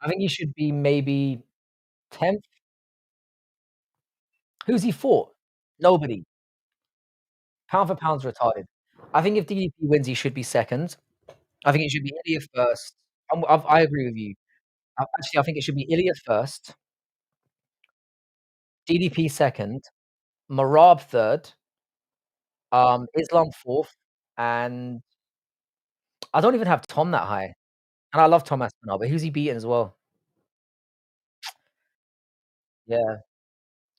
I think he should be maybe 10th. Who's he fought? Nobody. Pound for pound's retarded. I think if DDP wins, he should be 2nd. I think it should be Ilya first. I agree with you. Actually, I think it should be Ilya first, DDP 2nd, Marab 3rd, Islam 4th, and I don't even have Tom that high, and I love Tom Aspinall, but who's he beating as well? Yeah,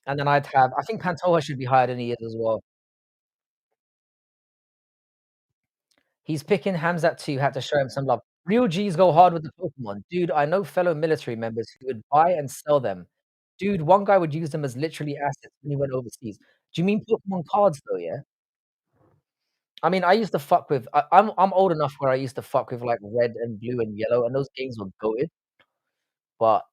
and then I think Pantoja should be higher than he is as well. He's picking Hamzat too, had to show him some love. Real G's go hard with the Pokemon. Dude, I know fellow military members who would buy and sell them. Dude, one guy would use them as literally assets when he went overseas. Do you mean Pokemon cards though, yeah? I mean, I used to fuck with I'm old enough where I used to fuck with, like, red and blue and yellow, and those games were goated, but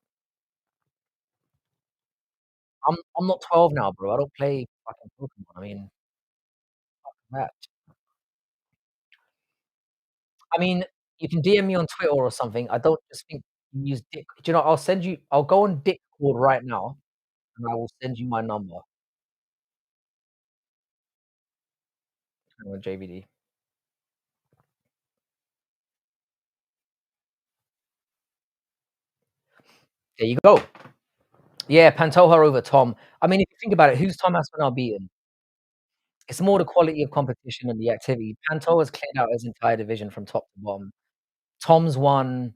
I'm not 12 now, bro. I don't play fucking Pokemon. I mean, that. I mean, you can DM me on Twitter or something. I don't just think you use Dick do you know, I'll go on Discord right now, and I will send you my number. Hang on, JVD. There you go. Yeah, Pantoja over Tom. I mean, if you think about it, who's Tom Aspinall beating? It's more the quality of competition and the activity. Pantoja's cleared out his entire division from top to bottom. Tom's won.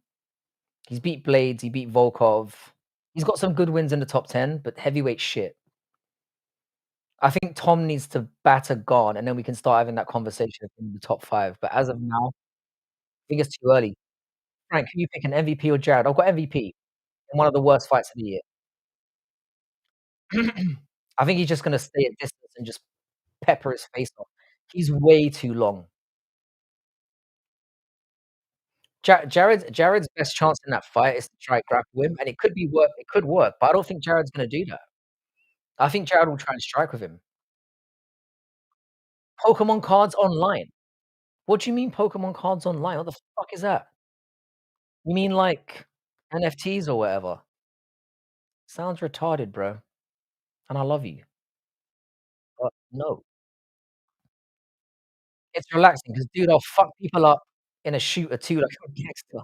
He's beat Blades, he beat Volkov. He's got some good wins in the top 10, but heavyweight shit. I think Tom needs to batter Gone, and then we can start having that conversation in the top 5, but as of now, I think it's too early. Frank, who you picking, MVP or Jared? I've got MVP in one of the worst fights of the year. I think he's just gonna stay at distance and just pepper his face off. He's way too long. Jared's best chance in that fight is to try grapple him, and it could work, but I don't think Jared's gonna do that. I think Jared will try and strike with him. Pokemon cards online. What do you mean Pokemon cards online? What the fuck is that? You mean like NFTs or whatever? Sounds retarded, bro, and I love you, but no. It's relaxing because, dude, I'll fuck people up in a shooter too like I'm a gangster.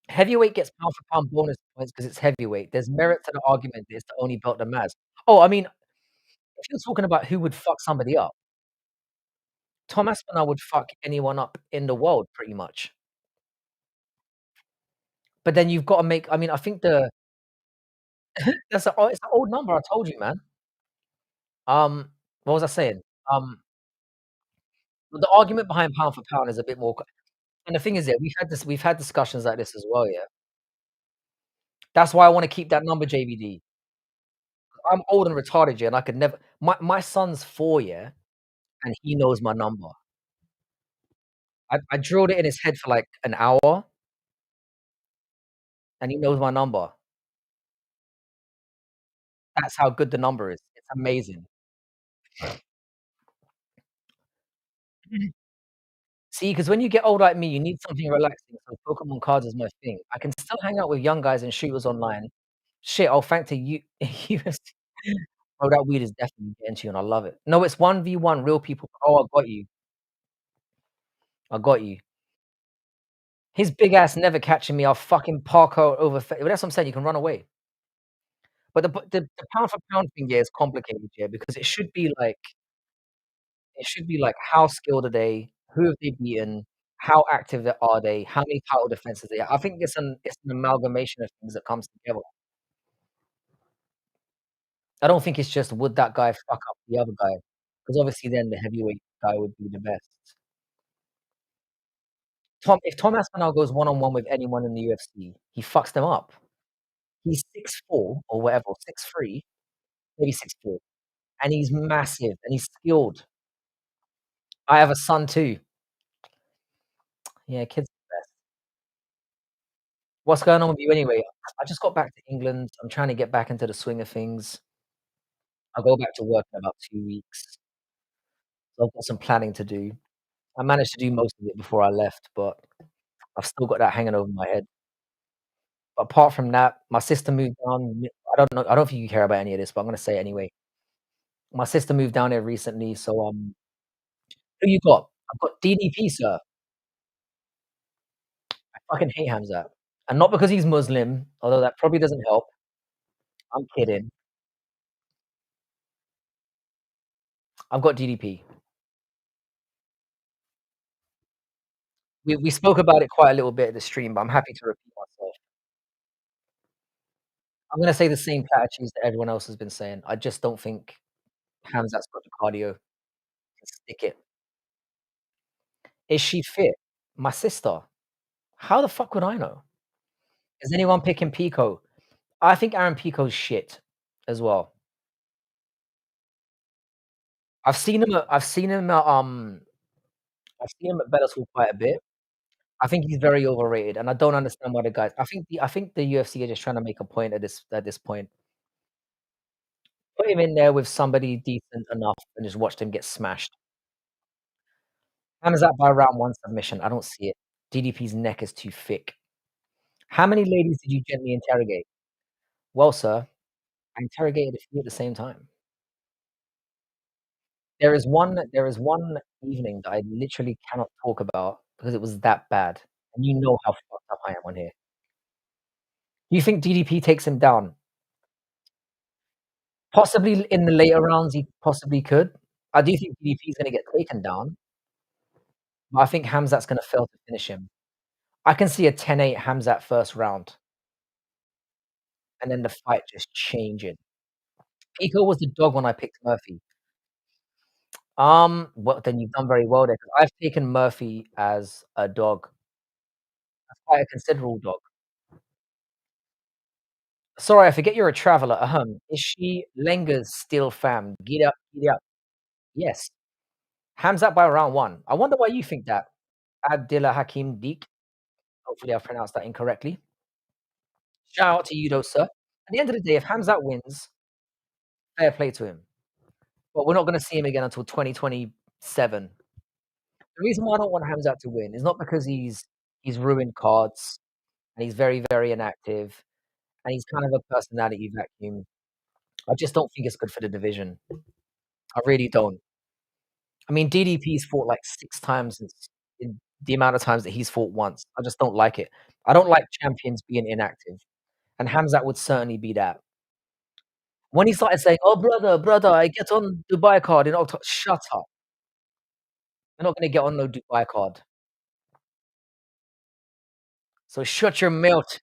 Heavyweight gets pound for pound bonus points because it's heavyweight. There's merit to the argument that it's the only belt that matters. Oh, I mean, if you're talking about who would fuck somebody up, Tom Aspinall would fuck anyone up in the world pretty much. But then you've gotta make I mean, I think the it's an old number, I told you, man. What was I saying? The argument behind pound for pound is a bit more c and the thing is, yeah, we've had discussions like this as well, yeah. That's why I wanna keep that number, JVD. I'm old and retarded, yeah, and I could never my son's 4, yeah, and he knows my number. I drilled it in his head for, like, an hour, and he knows my number. That's how good the number is. It's amazing. See, because when you get older like me, you need something relaxing, so Pokemon cards is my thing. I can still hang out with young guys and shooters online. Shit, oh, thank to you UFC. Bro, that weed is definitely getting to you, and I love it. No, it's 1v1 real people. Oh, I got you. I got you. His big ass never catching me. I'll fucking parkour over that's what I'm saying, you can run away. But the pound for pound thing, yeah, is complicated, yeah, because it should be like how skilled are they? Who have they beaten? How active are they? How many title defenses they have? I think it's an amalgamation of things that comes together. I don't think it's just would that guy fuck up the other guy. 'Cause obviously then the heavyweight guy would be the best. If Tom Aspinall goes one-on-one with anyone in the UFC, he fucks them up. He's 6'4" or whatever, or 6'3", maybe 6'4", and he's massive and he's skilled. I have a son too. Yeah, kids are the best. What's going on with you anyway? I just got back to England. I'm trying to get back into the swing of things. I'll go back to work in about 2 weeks, so I've got some planning to do. I managed to do most of it before I left, but I've still got that hanging over my head. But apart from that, my sister moved down. I don't know if you care about any of this, but I'm gonna say it anyway. My sister moved down here recently, so, who you got? I've got DDP, sir. I fucking hate Hamzat, and not because he's Muslim, although that probably doesn't help. I'm kidding. I've got DDP. We spoke about it quite a little bit at the stream, but I'm happy to repeat myself. I'm gonna say the same platitudes that everyone else has been saying. I just don't think Hamzat's got the cardio to stick it. Is she fit? My sister. How the fuck would I know? Is anyone picking Pico? I think Aaron Pico's shit as well. I've seen him at Bellator quite a bit. I think he's very overrated, and I don't understand why the guys I think the UFC are just trying to make a point at this point. Put him in there with somebody decent enough and just watch them get smashed. Hamzat by round 1 submission, I don't see it. DDP's neck is too thick. How many ladies did you gently interrogate? Well, sir, I interrogated a few at the same time. There is one evening that I literally cannot talk about because it was that bad, and you know how fucked up I am on here. You think DDP takes him down? Possibly in the later rounds, he possibly could. I do think DDP is gonna get taken down, but I think Hamzat's gonna fail to finish him. I can see a 10-8 Hamzat first round, and then the fight just changing. Pico was the dog when I picked Murphy. Well, then you've done very well there, 'cause I've taken Murphy as a dog. That's quite a considerable dog. Sorry, I forget you're a traveler. Is she Lenga's still fam? Giddy up. Yes. Hamzat by round 1. I wonder why you think that. Abdillah Hakim Deek. Hopefully I've pronounced that incorrectly. Shout out to you though, sir. At the end of the day, if Hamzat wins, fair play to him. But we're not gonna see him again until 2027. The reason why I don't want Hamzat to win is not because he's ruined cards and he's very, very inactive and he's kind of a personality vacuum. I just don't think it's good for the division. I really don't. I mean, DDP's fought like 6 times in the amount of times that he's fought once. I just don't like it. I don't like champions being inactive, and Hamzat would certainly be that. When he started saying, "Oh, brother, I get on Dubai card in Octo" shut up. You're not gonna get on no Dubai card. So shut your mouth.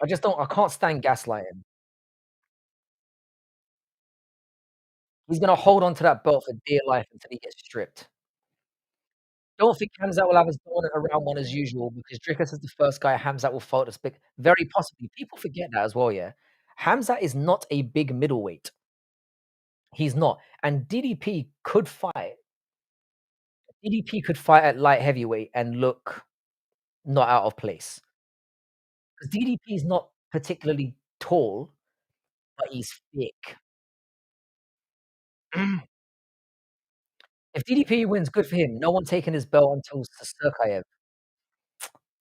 I can't stand gaslighting. He's gonna hold on to that belt for dear life until he gets stripped. Don't think Hamzat will have his dominant around one as usual because Dricus is the first guy Hamzat will fault to speak very possibly. People forget that as well, yeah. Hamzat is not a big middleweight. He's not. And DDP could fight. DDP could fight at light heavyweight and look not out of place. Because DDP is not particularly tall, but he's thick. If DDP wins, good for him. No one taking his belt until Sirkayev.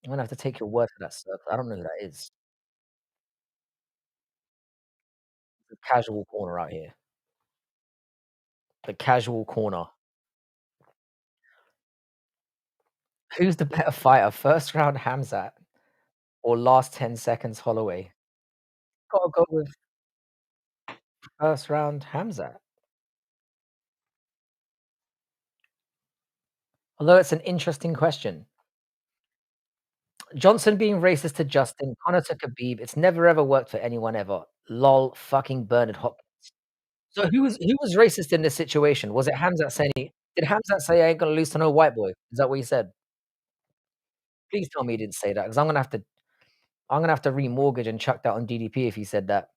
I'm gonna have to take your word for that, sir. I don't know who that is. The casual corner out here. The casual corner. Who's the better fighter? First round Hamzat or last 10 seconds Holloway? Gotta go with first round Hamzat. Although it's an interesting question. Johnson being racist to Justin, Conor to Khabib, it's never ever worked for anyone ever. Lol, fucking Bernard Hopkins. So who was racist in this situation? Was it Hamzat saying did Hamzat say, "I ain't gonna lose to no white boy"? Is that what he said? Please tell me he didn't say that, 'cause I'm gonna have to remortgage and chuck that on DDP if he said that.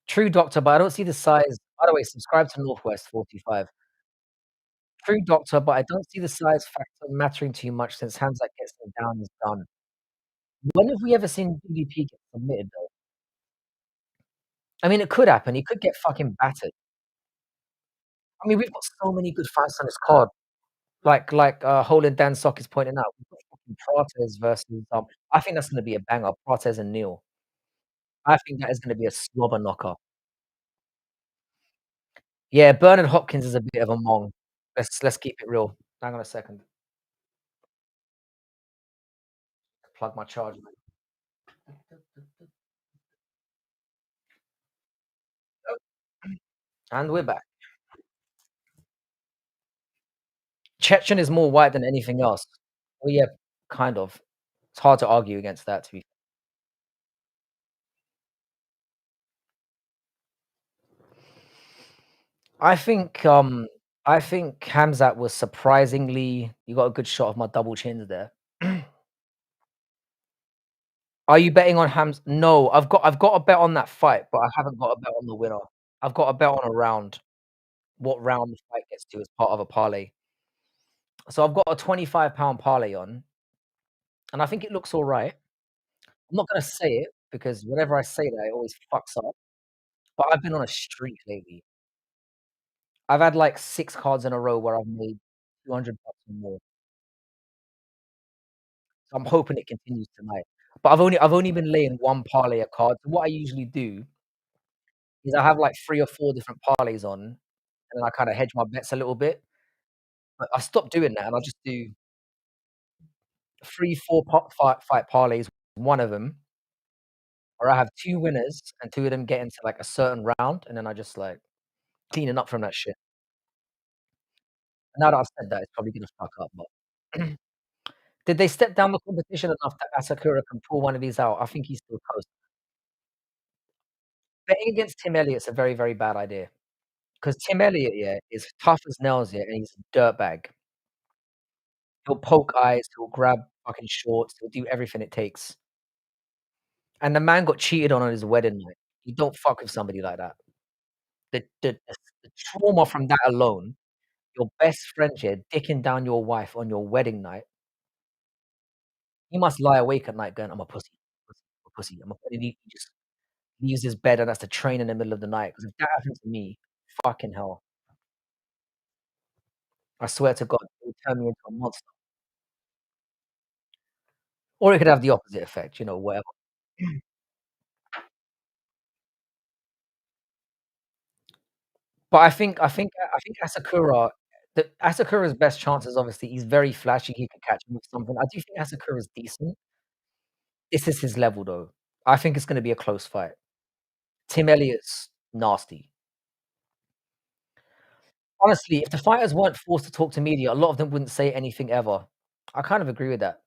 True doctor, but I don't see the size by the way, subscribe to Northwest 45. True doctor, but I don't see the size factor mattering too much since Hamzat gets him down, he's done. When have we ever seen DDP get submitted though? I mean, it could happen, he could get fucking battered. I mean, we've got so many good fights on this card. Like, Hole and Dan Sock is pointing out, we've got fucking Prates versus, I think that's gonna be a banger, Prates and Neal. I think that is gonna be a slobber knocker. Yeah, Bernard Hopkins is a bit of a mong. Let's keep it real. Hang on a second. Plug my charger. And we're back. Chechen is more white than anything else. Well, yeah, kind of. It's hard to argue against that, to be I think, I think Khamzat was surprisingly you got a good shot of my double chins there. Are you betting on Hams No, I've got a bet on that fight, but I haven't got a bet on the winner. I've got a bet on a round, what round the fight gets to as part of a parlay. So I've got a £25 parlay on, and I think it looks alright. I'm not gonna say it because whenever I say that, it always fucks up, but I've been on a streak lately. I've had, like, 6 cards in a row where I've made 200 bucks or more. So I'm hoping it continues tonight. But I've only been laying 1 parlay a card. So what I usually do is I have, like, 3 or 4 different parlays on, and then I kinda hedge my bets a little bit. But I stopped doing that, and I'll just do 3, 4 fight parlays, one of them, or I have 2 winners and 2 of them get into, like, a certain round, and then I just, like, cleaning up from that shit. Now that I've said that, it's probably gonna fuck up, but did they step down the competition enough that Asakura can pull one of these out? I think he's still close. Betting against Tim Elliott's a very, very bad idea. 'Cause Tim Elliott, yeah, is tough as nails, yeah, and he's a dirtbag. He'll poke eyes, he'll grab fucking shorts, he'll do everything it takes. And the man got cheated on his wedding night. You don't fuck with somebody like that. The trauma from that alone, your best friend here dicking down your wife on your wedding night, he must lie awake at night going, "I'm a pussy, pussy, I'm a pussy, I'm a" and he just leaves his bed and has to train in the middle of the night. 'Cause if that happened to me, fucking hell, I swear to God, it would turn me into a monster. Or it could have the opposite effect, whatever. But I think Asakura's best chance is obviously he's very flashy, he could catch him with something. I do think Asakura's decent. This is his level though. I think it's gonna be a close fight. Tim Elliott's nasty. Honestly, if the fighters weren't forced to talk to media, a lot of them wouldn't say anything ever. I kind of agree with that.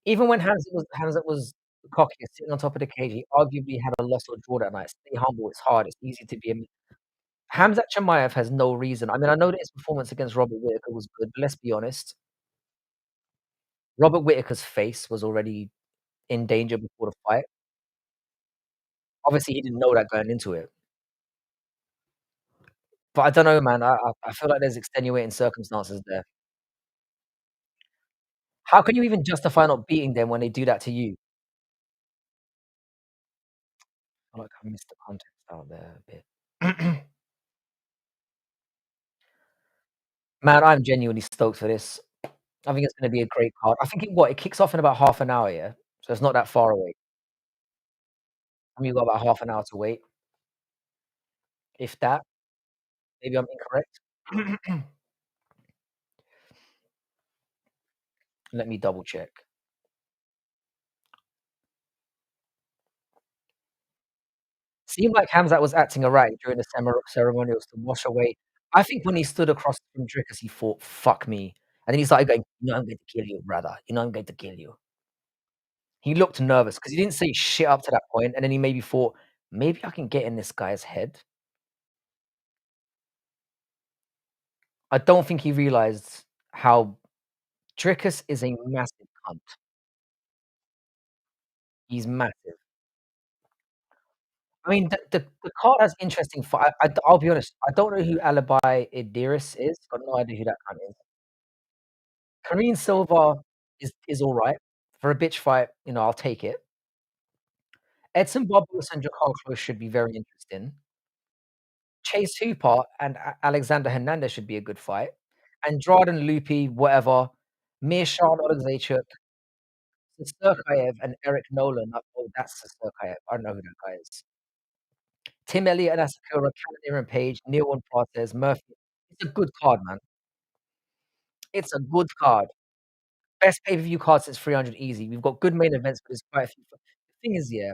Even when Hamzat was the cockiest, sitting on top of the cage, he arguably had a loss or draw that night. Stay humble, it's hard, it's easy to be a Hamzat Chimaev has no reason. I mean, I know that his performance against Robert Whittaker was good, but let's be honest, Robert Whittaker's face was already in danger before the fight. Obviously, he didn't know that going into it. But I don't know, man. I feel like there's extenuating circumstances there. How can you even justify not beating them when they do that to you? I feel like I missed the context out there a bit. Man, I'm genuinely stoked for this. I think it's gonna be a great card. I think it kicks off in about half an hour, yeah? So it's not that far away. I mean, you've got about half an hour to wait, if that. Maybe I'm incorrect. Let me double check. Seemed like Hamzat was acting alright during the ceremonials to wash away I think when he stood across from Dricus, he thought, "Fuck me." And then he started going, "You know I'm going to kill you, brother. You know I'm going to kill you." He looked nervous because he didn't say shit up to that point, and then he maybe thought, Maybe I can get in this guy's head. I don't think he realized how Dricus is a massive cunt. He's massive. I mean, the card has interesting I'll be honest, I don't know who Alibi Idris is. Got no idea who that cunt is. Karine Silva is alright. For a bitch fight, I'll take it. Edson Barbosa and Jacarl Close should be very interesting. Chase Hooper and Alexander Hernandez should be a good fight. Andrade and Lupi, whatever. Meerschaert Olegzaychuk, Sirkaev and Eric Nolan. Oh, that's Sirkaev. I don't know who that guy is. Tim Elliott and Asakura, Callum Aaron Page, Neil and Protez, Murphy. It's a good card, man. It's a good card. Best pay-per-view card since 300 easy. We've got good main events, but there's quite a few. The thing is, yeah,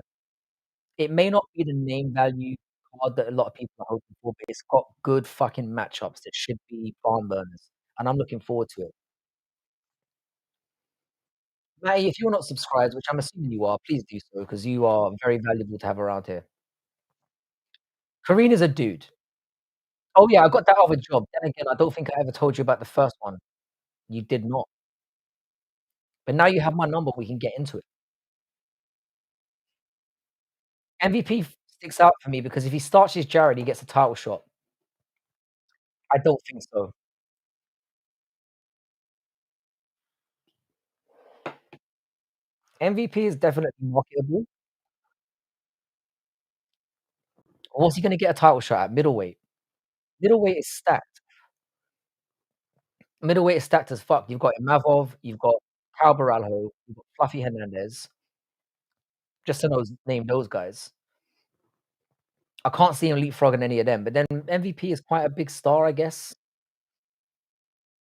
it may not be the name value card that a lot of people are hoping for, but it's got good fucking matchups that should be barn burners, and I'm looking forward to it. Matty, if you're not subscribed, which I'm assuming you are, please do so because you are very valuable to have around here. Karina's a dude. Oh, yeah, I got that other job. Then again, I don't think I ever told you about the first one. You did not. But now you have my number, we can get into it. MVP sticks out for me because if he starts his Jared, he gets a title shot. I don't think so. MVP is definitely marketable. What's he gonna get a title shot at? Middleweight. Middleweight is stacked. Middleweight is stacked as fuck. You've got Imavov, you've got Cal Baralho, you've got Fluffy Hernandez, just to name those guys. I can't see him leapfrogging any of them, but then MVP is quite a big star, I guess.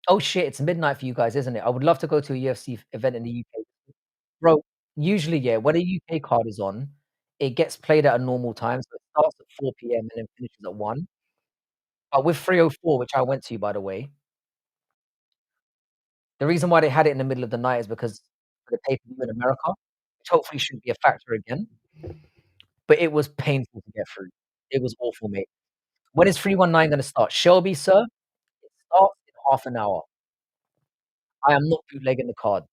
Oh, shit, it's midnight for you guys, isn't it? I would love to go to a UFC event in the UK. Bro, usually, yeah, when a UK card is on, it gets played at a normal time, so it starts at 4 PM and then finishes at 1. But with 3:04, which I went to, by the way, the reason why they had it in the middle of the night is because for the pay-per-view in America, which hopefully shouldn't be a factor again, but it was painful to get through. It was awful, mate. When is 319 gonna start? Shelby, sir, it starts in half an hour. I am not bootlegging the card.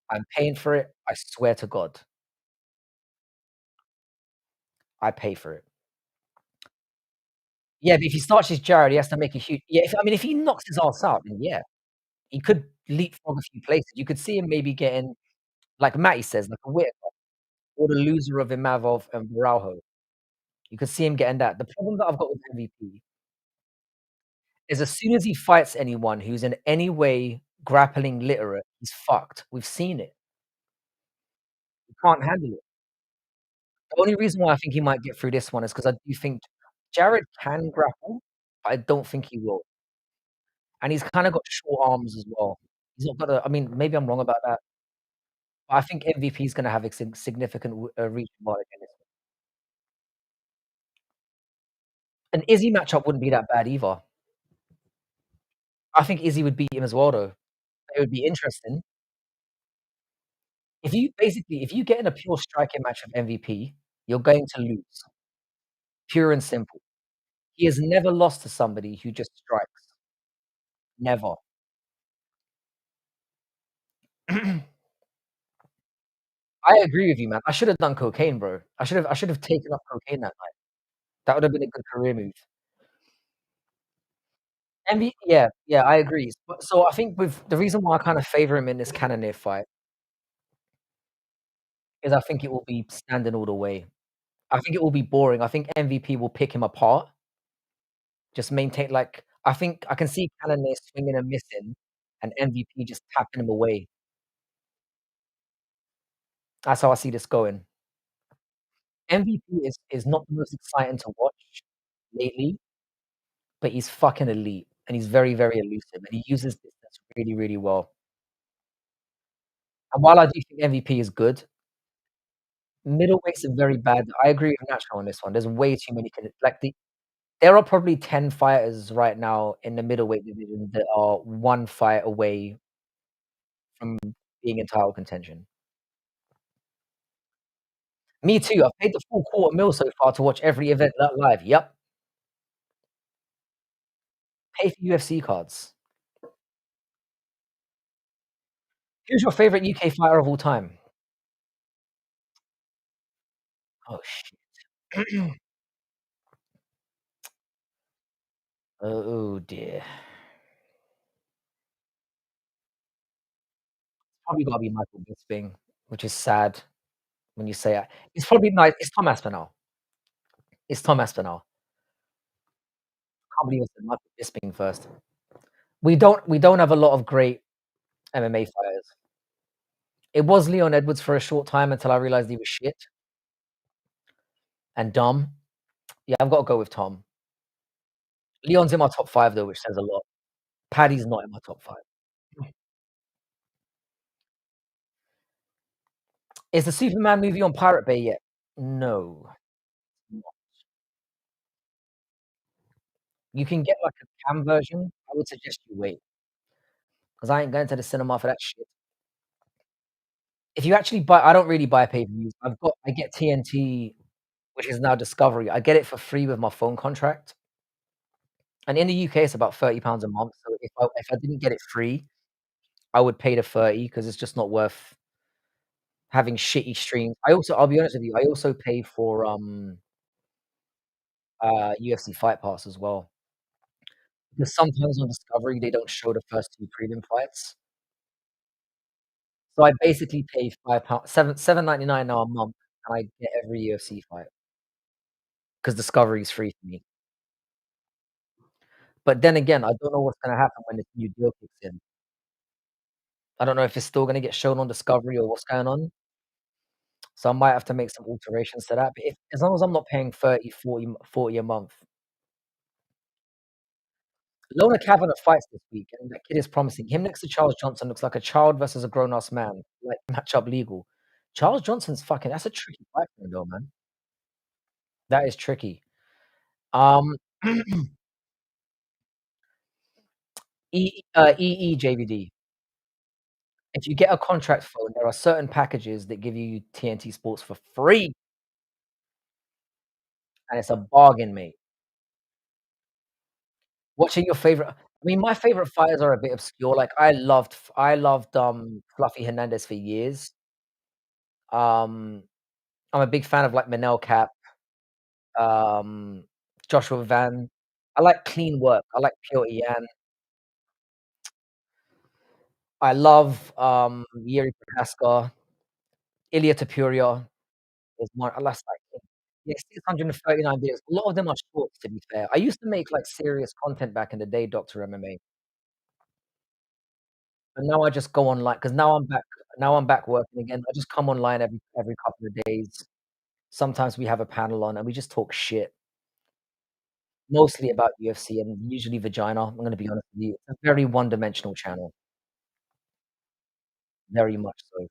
I'm paying for it. I swear to God, I pay for it. Yeah, but if he starts his Jared, he has to make a huge if he knocks his ass out, then yeah, he could leapfrog a few places. You could see him maybe getting, like Matty says, like a Whittaker or the loser of Imavov and Baralho. You could see him getting that. The problem that I've got with MVP is as soon as he fights anyone who's in any way grappling literate, he's fucked. We've seen it. He can't handle it. The only reason why I think he might get through this one is because I do think Jared can grapple, but I don't think he will. And he's kinda got short arms as well. He's not got a I mean, maybe I'm wrong about that, but I think MVP is gonna have a significant reach advantage in this. An Izzy matchup wouldn't be that bad either. I think Izzy would beat him as well, though. It would be interesting. If you get in a pure striking match with MVP, you're going to lose, pure and simple. He has never lost to somebody who just strikes. Never. I agree with you, man. I should have done cocaine, bro. I should have taken up cocaine that night. That would have been a good career move. Yeah, yeah, I agree. But so I think with the reason why I kind of favor him in this Cannonier fight is I think it will be standing all the way. I think it will be boring. I think MVP will pick him apart. Just maintain I think I can see Cannonier swinging and missing, and MVP just tapping him away. That's how I see this going. MVP is not the most exciting to watch lately, but he's fucking elite, and he's very, very elusive, and he uses distance really, really well. And while I do think MVP is good, middleweights are very bad. I agree with Nacho on this one. There's way too many there are probably 10 fighters right now in the middleweight division that are 1 fight away from being in title contention. Me too. I've paid the full quarter mil so far to watch every event live. Yep. Pay for UFC cards. Who's your favorite UK fighter of all time? Oh, shit. Oh, dear. Probably gotta be Michael Bisping, which is sad when you say it. It's probably it's Tom Aspinall. It's Tom Aspinall. Can't believe I said Michael Bisping first. We don't have a lot of great MMA fighters. It was Leon Edwards for a short time until I realized he was shit and dumb. Yeah, I've gotta go with Tom. Leon's in my top 5 though, which says a lot. Paddy's not in my top 5. Is the Superman movie on Pirate Bay yet? No. You can get, like, a cam version. I would suggest you wait, 'cause I ain't going to the cinema for that shit. If you actually buy I don't really buy pay-per-views. I get TNT, which is now Discovery. I get it for free with my phone contract, and in the UK, it's about £30 a month, so if I didn't get it free, I would pay the 30 because it's just not worth having shitty streams. I'll be honest with you, I also pay for, UFC Fight Pass as well, because sometimes on Discovery, they don't show the first 2 prelim fights. So I basically pay £5 7.99 now a month, and I get every UFC fight because Discovery is free for me. But then again, I don't know what's gonna happen when this new deal kicks in. I don't know if it's still gonna get shown on Discovery or what's going on, so I might have to make some alterations to that, but if as long as I'm not paying 30, 40 a month. Lona Kavanagh fights this week, and that kid is promising. Him next to Charles Johnson looks like a child versus a grown-ass man, like, match-up legal. Charles Johnson's fucking that's a tricky fight for him though, man. That is tricky. Um, EEJVD. If you get a contract phone, there are certain packages that give you TNT Sports for free, and it's a bargain, mate. Watching your favorite I mean, my favorite fighters are a bit obscure, like, I loved Fluffy Hernandez for years. Um, I'm a big fan of, like, Manel Kape, um, Joshua Van. I like clean work. I like Piotr Yan. I love, Yuri Prohaska. Ilia Topuria is one I last like yeah, 639 videos. A lot of them are shorts, to be fair. I used to make, like, serious content back in the day, Doctor MMA, but now I just go online 'cause now I'm back working again. I just come online every couple of days. Sometimes we have a panel on, and we just talk shit, mostly about UFC and usually vagina, I'm gonna be honest with you. It's a very one-dimensional channel, very much so.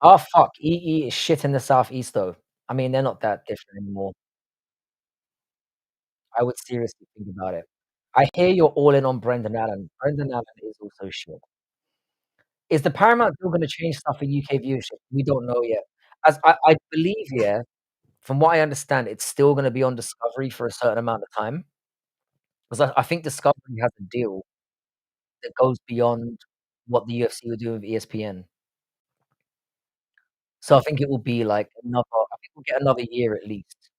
Oh, fuck, EE is shit in the Southeast, though. I mean, they're not that different anymore. I would seriously think about it. I hear you're all in on Brendan Allen. Brendan Allen is also shit. Is the Paramount deal gonna change stuff for UK viewership? We don't know yet. As I believe, yeah, from what I understand, it's still gonna be on Discovery for a certain amount of time, 'cause I think Discovery has a deal that goes beyond what the UFC would do with ESPN. So I think it will be like I think we'll get another year at least.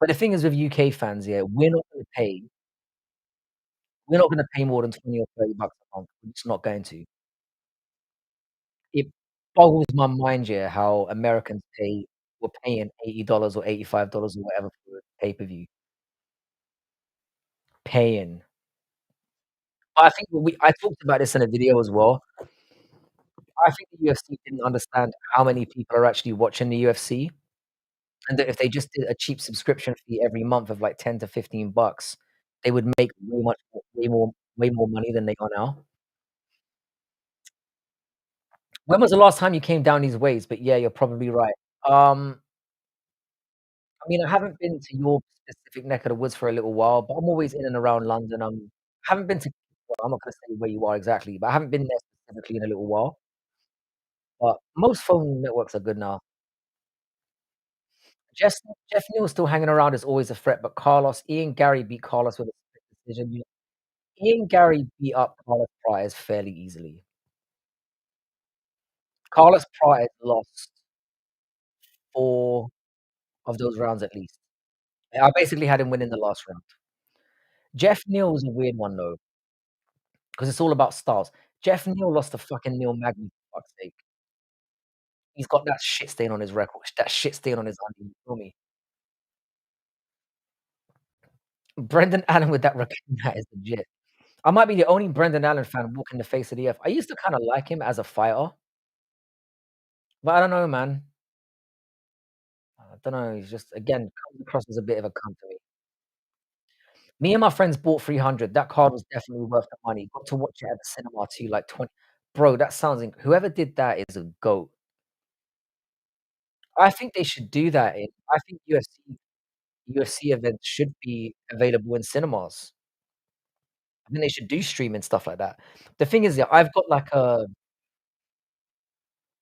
But the thing is with UK fans, yeah, we're not gonna pay more than 20 or $30 a month. We're just not going to. It boggles my mind, yeah, how Americans were paying $80 or $85 or whatever for a pay-per-view. Paying. I think I talked about this in a video as well. I think the UFC didn't understand how many people are actually watching the UFC, and that if they just did a cheap subscription fee every month of like 10 to $15, they would make way more money than they are now. When was the last time you came down these ways? But yeah, you're probably right. Um, I mean, I haven't been to your specific neck of the woods for a little while, but I'm always in and around London. Haven't been to well, I'm not gonna say where you are exactly, but I haven't been there specifically in a little while. but most phone networks are good now. Jeff Jeff Neal's still hanging around is always a threat, but Ian Gary beat Carlos with a split decision. Ian Gary beat up Carlos Praez fairly easily. Carlos Praez lost 4 of those rounds at least. I basically had him win in the last round. Jeff Neal was a weird one though, because it's all about styles. Jeff Neal lost to fucking Neil Magny, for fuck's sake. He's got that shit stain on his record, that shit stain on his undie, you feel me? Brendan Allen with that Rakina is legit. I might be the only Brendan Allen fan walking the face of the earth. I used to kinda like him as a fighter, but I don't know, man. I don't know, he's just, again, comes across as a bit of a cunt to me. Me and my friends bought 300. That card was definitely worth the money. Got to watch it at the cinema too, like 20. Bro, that sounds whoever did that is a goat. I think they should do that in I think UFC events should be available in cinemas. I think they should do streaming stuff like that. The thing is, yeah, I've got like a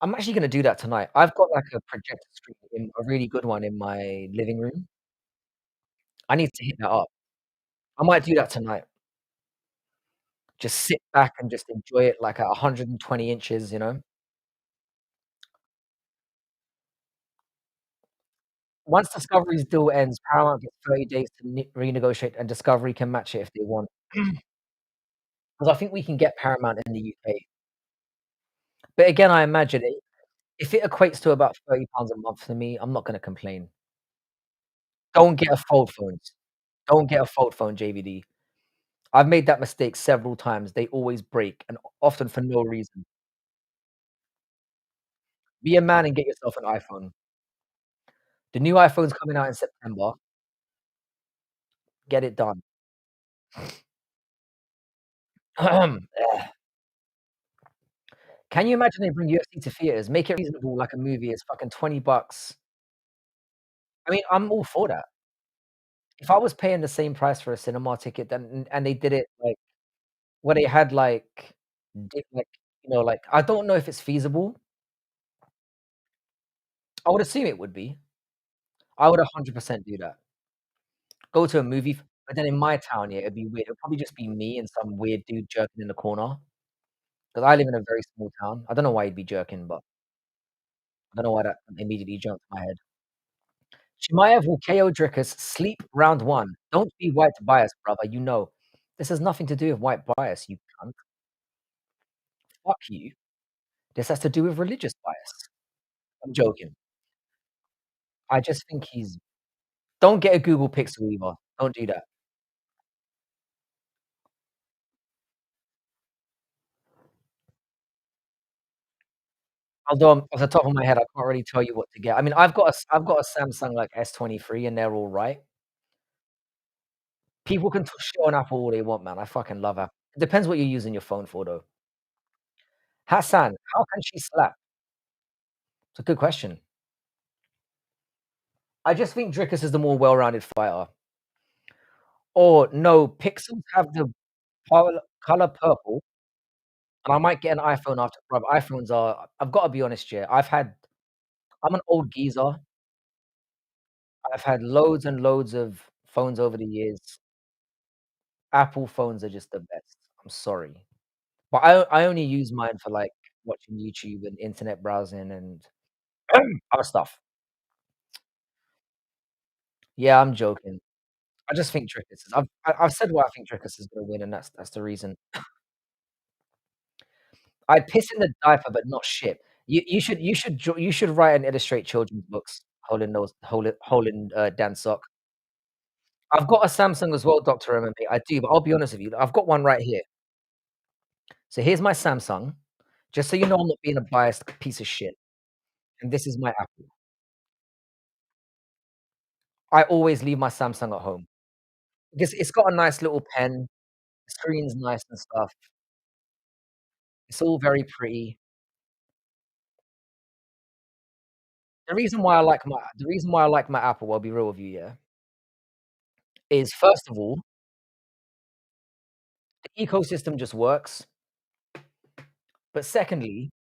I'm actually gonna do that tonight. I've got like a projector screen a really good one in my living room. I need to hit that up. I might do that tonight. Just sit back and just enjoy it like at 120 inches, you know? Once Discovery's deal ends, Paramount gets 30 days to renegotiate, and Discovery can match it if they want. 'Cause I think we can get Paramount in the UK. But again, I imagine if it equates to about £30 a month to me, I'm not gonna complain. Don't get a fold phones. Don't get a fold phone, JVD. I've made that mistake several times. They always break, and often for no reason. Be a man and get yourself an iPhone. The new iPhone's coming out in September. Get it done. Can you imagine they bring UFC to theaters? Make it reasonable like a movie. It's fucking $20. I mean, I'm all for that. If I was paying the same price for a cinema ticket, then and they did it, like, where they had, like, like, like I don't know if it's feasible. I would assume it would be. I would 100% do that. Go to a movie, but then in my town, yeah, it'd be weird. It'd probably just be me and some weird dude jerking in the corner. Because I live in a very small town. I don't know why he'd be jerking, but I don't know why that immediately jumped to my head. Chimaev will KO Dricus, sleep round 1. Don't be white biased, brother, you know. This has nothing to do with white bias, you cunt. Fuck you. This has to do with religious bias. I'm joking. I just think he's don't get a Google Pixel either. Don't do that. Although, off the top of my head, I can't really tell you what to get. I mean, I've got a Samsung, like, S23, and they're all right. People can shit on Apple all they want, man. I fucking love Apple. It depends what you're using your phone for, though. Hassan, how can she slap? It's a good question. I just think Dricus is the more well-rounded fighter. Or no, Pixels have the color purple, and I might get an iPhone after, bruv, iPhones are I've gotta be honest here, I'm an old geezer. I've had loads and loads of phones over the years. Apple phones are just the best. I'm sorry. But I only use mine for, like, watching YouTube and internet browsing and other stuff. Yeah, I'm joking. I just think Dricus is I've said why I think Dricus is gonna win, and that's the reason. I'd piss in the diaper, but not shit. You should write and illustrate children's books, hole in, Dan sock. I've got a Samsung as well, Doctor MMA. I do, but I'll be honest with you, I've got one right here. So here's my Samsung, just so you know I'm not being a biased piece of shit, and this is my Apple. I always leave my Samsung at home because it's got a nice little pen, the screen's nice and stuff. It's all very pretty. The reason why I like my Apple, I'll be real with you, yeah, is first of all, the ecosystem just works, but secondly,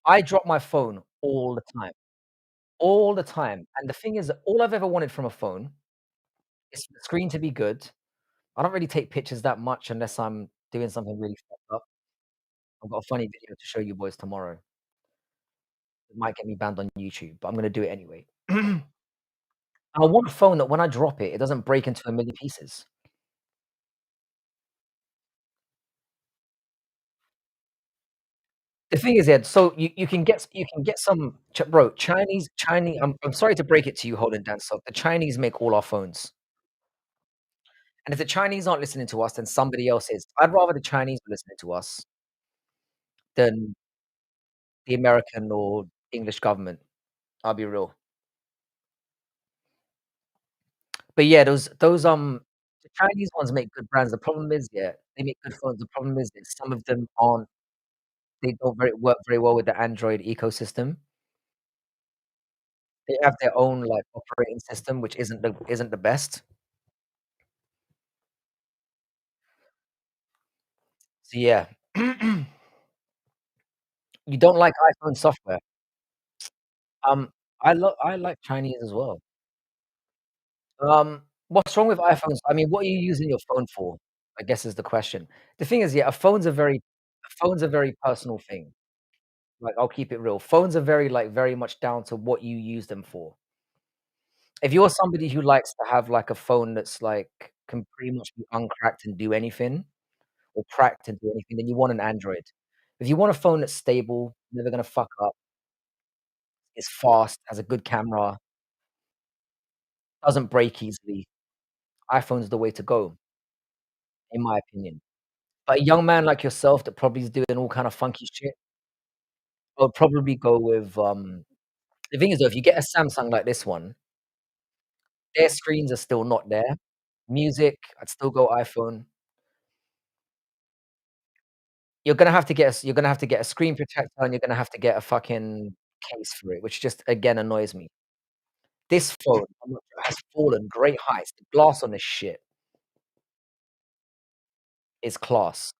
I drop my phone all the time, and the thing is, all I've ever wanted from a phone is for the screen to be good. I don't really take pictures that much unless I'm doing something really fucked up. I've got a funny video to show you boys tomorrow. It might get me banned on YouTube, but I'm gonna do it anyway. I want a phone that when I drop it, it doesn't break into a million pieces. The thing is, Ed, so you can get some bro, Chinese I'm sorry to break it to you, Holden Dancer, the Chinese make all our phones, and if the Chinese aren't listening to us, then somebody else is. I'd rather the Chinese were listening to us than the American or English government, I'll be real. But yeah, the Chinese ones make good brands. The problem is, yeah, they make good phones. The problem is that some of them aren't they don't very work very well with the Android ecosystem. They have their own, like, operating system, which isn't the best. So, yeah. You don't like iPhone software? Um, I like Chinese as well. What's wrong with iPhones? I mean, what are you using your phone for? I guess is the question. The thing is, yeah, a phone's a very personal thing. Like, I'll keep it real. Phones are very, like, very much down to what you use them for. If you're somebody who likes to have, like, a phone that's, like, can pretty much be uncracked and do anything, or cracked and do anything, then you want an Android. If you want a phone that's stable, never gonna fuck up, is fast, has a good camera, doesn't break easily, iPhone's the way to go, in my opinion. But a young man like yourself that probably is doing all kind of funky shit, I would probably go with, the thing is though, if you get a Samsung like this one, their screens are still not there. Music, I'd still go iPhone. You're gonna have to get a screen protector, and you're gonna have to get a fucking case for it, which just again annoys me. This phone, I'm not has fallen great heights. The glass on this shit is class.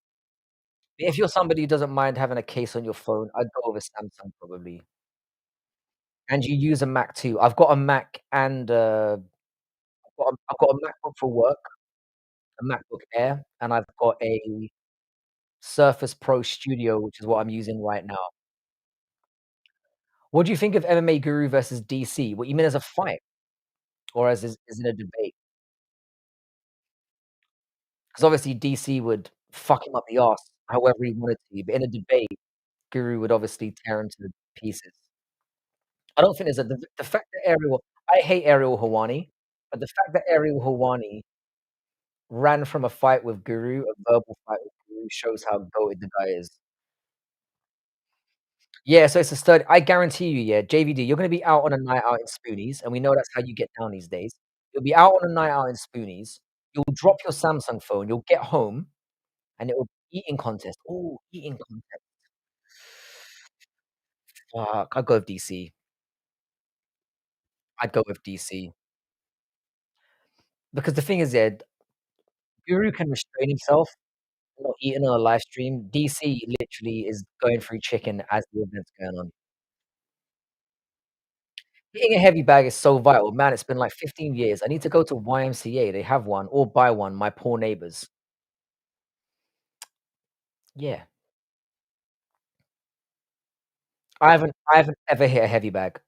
If you're somebody who doesn't mind having a case on your phone, I'd go with a Samsung probably. And you use a Mac too. I've got a Mac and, I've got a MacBook for work, a MacBook Air, and I've got a Surface Pro Studio, which is what I'm using right now. What do you think of MMA Guru versus DC? What you mean as a fight or as in a debate? 'Cause obviously DC would fuck him up the arse however he wanted to, but in a debate, Guru would obviously tear him to pieces. I don't think there's a the fact that Ariel I hate Ariel Helwani, but the fact that Ariel Helwani ran from a fight with Guru, a verbal fight with Guru, shows how goated the guy is. Yeah, so it's a stud I guarantee you, yeah, JVD, you're gonna be out on a night out in Spoonies, and we know that's how you get down these days. You'll be out on a night out in Spoonies, you'll drop your Samsung phone, you'll get home, and it will eating contest. Ooh, eating contest. Fuck, I'd go with DC. I'd go with DC. Because the thing is, yeah, Guru can restrain himself, not eating on a live stream. DC literally is going through chicken as the event's going on. Eating a heavy bag is so vital. Man, it's been like 15 years. I need to go to YMCA, they have one, or buy one, my poor neighbors. Yeah. I haven't ever hit a heavy bag.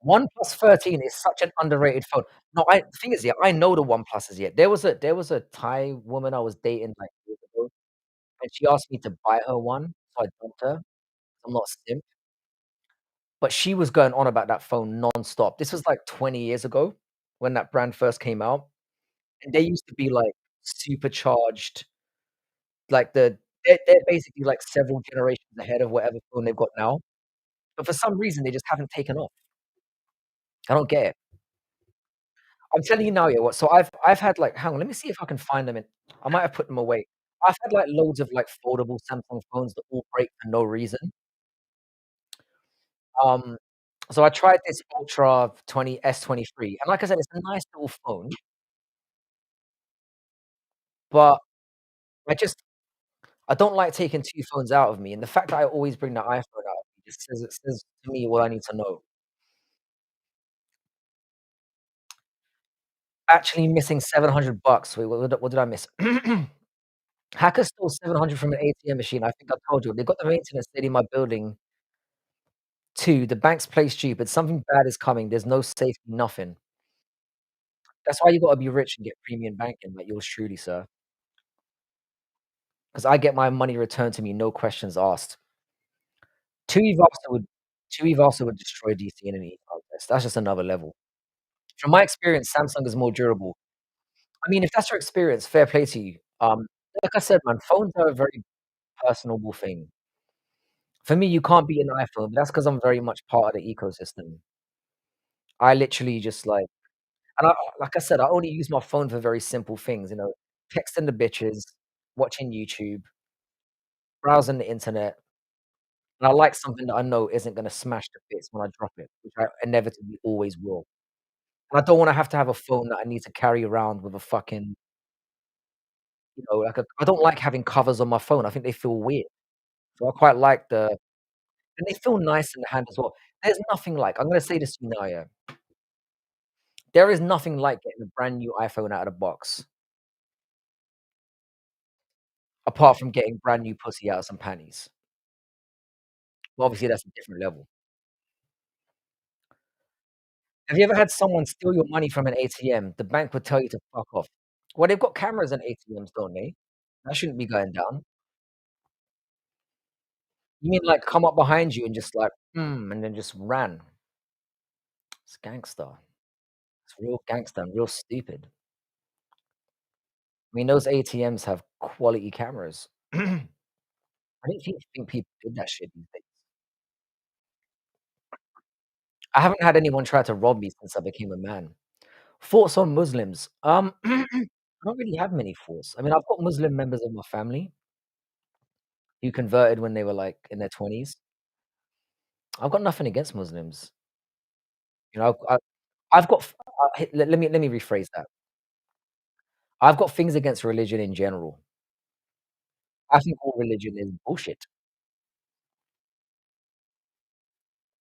OnePlus 13 is such an underrated phone. No, the thing is, yeah, I know the OnePluses, yeah. There was a Thai woman I was dating, like, years ago, and she asked me to buy her one, so I dumped her. I'm not a simp, but she was going on about that phone nonstop. This was, like, 20 years ago when that brand first came out, and they used to be, like, supercharged, like, they're basically, like, several generations ahead of whatever phone they've got now, but for some reason, they just haven't taken off. I don't get it. I'm telling you now, yeah, what so I've had, like hang on, let me see if I can find them in I might have put them away. I've had, like, loads of, like, foldable Samsung phones that all break for no reason. Um, so I tried this Ultra 20 S23, and like I said, it's a nice little phone, but I just I don't like taking 2 phones out of me, and the fact that I always bring the iPhone out of me just says to me what I need to know. Actually missing $700. Wait, what did I miss? Hackers stole 700 from an ATM machine. I think I told you. They got the maintenance lady in my building. 2, the banks play stupid. Something bad is coming. There's no safety, nothing. That's why you gotta be rich and get premium banking like yours truly, sir. 'Cause I get my money returned to me, no questions asked. 2 Eve also would destroy DC in an e contest. That's just another level. From my experience, Samsung is more durable. I mean, if that's your experience, fair play to you. Like I said, man, phones are a very personable thing. For me, you can't beat an iPhone, but that's 'cause I'm very much part of the ecosystem. I literally just and like I said, I only use my phone for very simple things, texting the bitches, watching YouTube, browsing the internet, and I like something that I know isn't gonna smash to bits when I drop it, which I inevitably always will. And I don't wanna have to have a phone that I need to carry around with a fucking, I don't like having covers on my phone, I think they feel weird. So I quite like and they feel nice in the hand as well. There's nothing like I'm gonna say this to you now, yeah. There is nothing like getting a brand new iPhone out of the box, apart from getting brand new pussy out of some panties. But obviously, that's a different level. Have you ever had someone steal your money from an ATM? The bank would tell you to fuck off. Well, they've got cameras in ATMs, don't they? That shouldn't be going down. You mean, like, come up behind you and just like, and then just ran. It's gangster. It's real gangster and real stupid. I mean, those ATMs have quality cameras. I didn't think people did that shit these days. I haven't had anyone try to rob me since I became a man. Thoughts on Muslims? I don't really have many thoughts. I mean, I've got Muslim members of my family who converted when they were, like, in their 20s. I've got nothing against Muslims. You know, I've got f let me rephrase that. I've got things against religion in general. I think all religion is bullshit.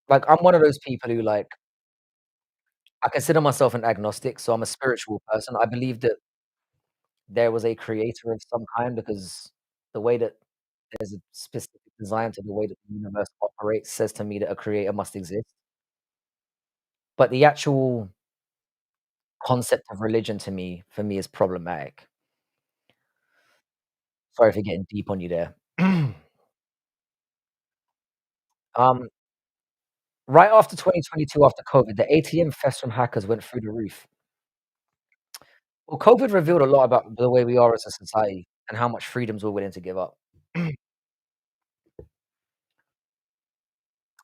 Like, I'm one of those people who, like I consider myself an agnostic, so I'm a spiritual person. I believe that there was a creator of some kind because the way that there's a specific design to the way that the universe operates says to me that a creator must exist. But the actual concept of religion to me for me, is problematic. Sorry for getting deep on you there. Um, right after 2022, after COVID, the ATM thefts from hackers went through the roof. Well, COVID revealed a lot about the way we are as a society and how much freedoms we're willing to give up.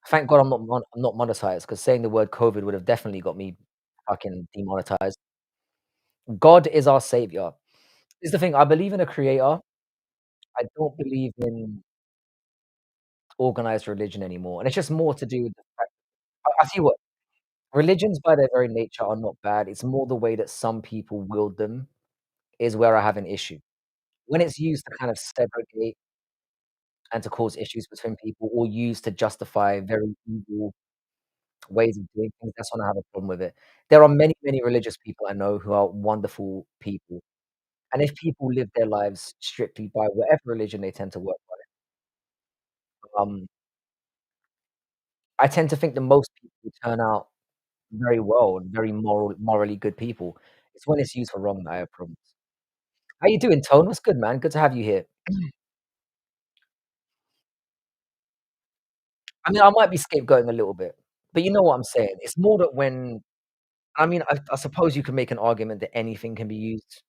Thank God I'm not monetized, 'cause saying the word COVID would have definitely got me fucking demonetized. God is our savior. Here's the thing, I believe in a creator. I don't believe in organized religion anymore, and it's just more to do with the fact I tell you what, religions by their very nature are not bad, it's more the way that some people wield them is where I have an issue. When it's used to kind of segregate and to cause issues between people or used to justify very evil ways of doing things, that's when I have a problem with it. There are many, many religious people I know who are wonderful people, and if people live their lives strictly by whatever religion they tend to work by, I tend to think that most people turn out very well and very morally good people. It's when it's used for wrong that I have problems. How you doing, Tone? What's good, man? Good to have you here. I mean, I might be scapegoating a little bit, but you know what I'm saying. It's more that when I mean, I suppose you can make an argument that anything can be used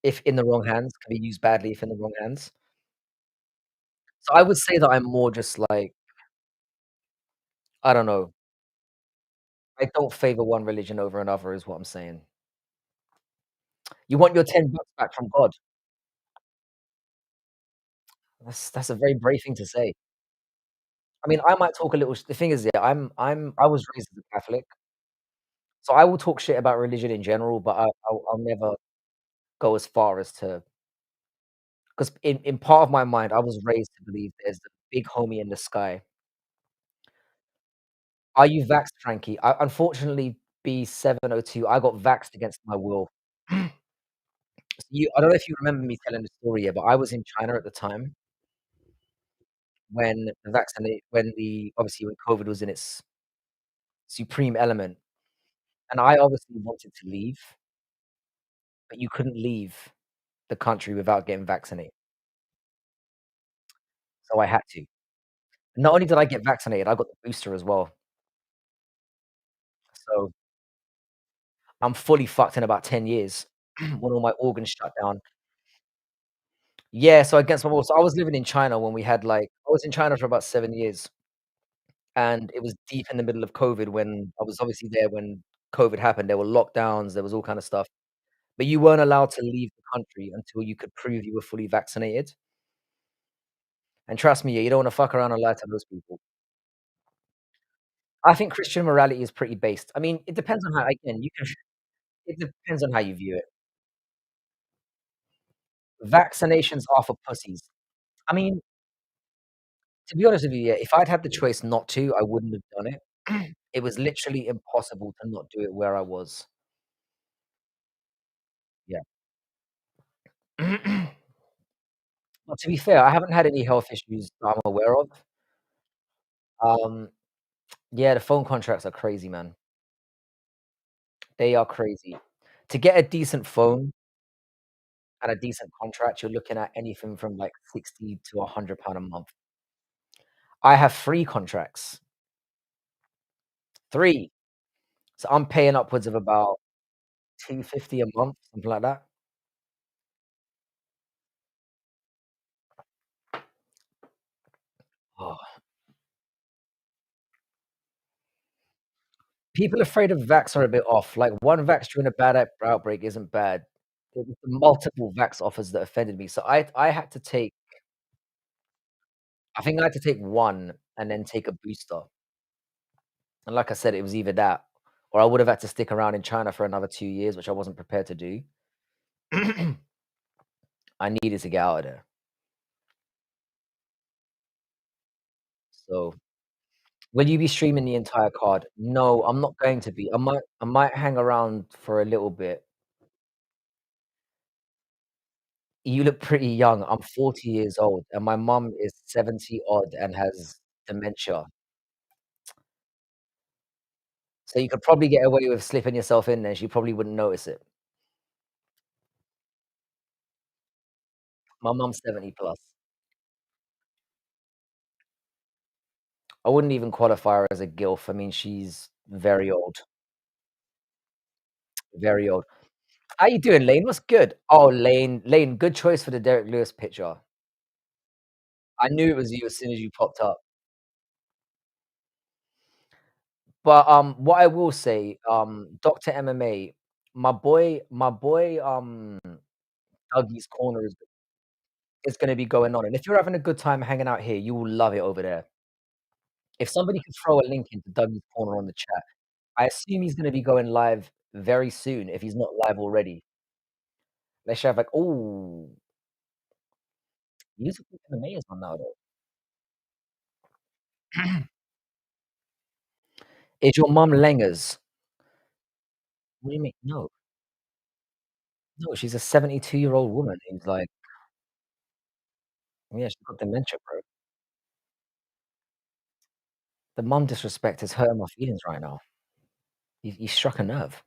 if in the wrong hands, can be used badly if in the wrong hands. So I would say that I'm more just like, I don't know, I don't favor one religion over another is what I'm saying. You want your $10 back from God. That's a very brave thing to say. I mean, I might talk a little the thing is, yeah, I was raised as a Catholic, so I will talk shit about religion in general, but I'll never go as far as to 'Cause in part of my mind, I was raised to believe there's a big homie in the sky. Are you vaxxed, Frankie? I unfortunately, B702, I got vaxxed against my will. I don't know if you remember me telling the story yet, but I was in China at the time when obviously, when COVID was in its supreme element, and I obviously wanted to leave, but you couldn't leave the country without getting vaccinated, so I had to. Not only did I get vaccinated, I got the booster as well, so I'm fully fucked in about 10 years when all my organs shut down. Yeah, so against my will. So I was living in China when we had, like I was in China for about 7 years, and it was deep in the middle of COVID when I was obviously there when COVID happened. There were lockdowns, there was all kind of stuff, but you weren't allowed to leave the country until you could prove you were fully vaccinated, and trust me, yeah, you don't wanna fuck around and lie to those people. I think Christian morality is pretty based. I mean, it depends on how again, you can it depends on how you view it. Vaccinations are for pussies. I mean, to be honest with you, yeah, if I'd had the choice not to, I wouldn't have done it. It was literally impossible to not do it where I was. Yeah. Well, to be fair, I haven't had any health issues that I'm aware of. Um, yeah, the phone contracts are crazy, man. They are crazy. To get a decent phone and a decent contract, you're looking at anything from, like, 60 to £100 a month. I have 3 contracts. 3. So I'm paying upwards of about 250 a month, something like that. Oh, people afraid of vax are a bit off. Like, one vax during a bad outbreak isn't bad. It was the multiple vax offers that offended me. So I had to take I think I had to take 1 and then take a booster. And like I said, it was either that or I would have had to stick around in China for another 2 years, which I wasn't prepared to do. I needed to get out of there. So, will you be streaming the entire card? No, I'm not going to be. I might hang around for a little bit. You look pretty young. I'm 40 years old, and my mum is 70 odd and has dementia. So you could probably get away with slipping yourself in there, she probably wouldn't notice it. My mum's 70 plus. I wouldn't even qualify her as a GILF. I mean, she's very old, very old. How you doing, Lane? What's good? Oh, Lane, good choice for the Derek Lewis picture. I knew it was you as soon as you popped up. But, what I will say, Doctor MMA, my boy, Dougie's Corner is gonna be going on, and if you're having a good time hanging out here, you will love it over there. If somebody could throw a link into Dougie's Corner on the chat, I assume he's gonna be going live very soon if he's not live already. They should have like, ooh, musical MMA is on now though. Is your mum Lengers? What do you mean? No, no, she's a 72-year-old woman who's like, yeah, she's got dementia, bro. The mum disrespect is hurting my feelings right now. You struck a nerve.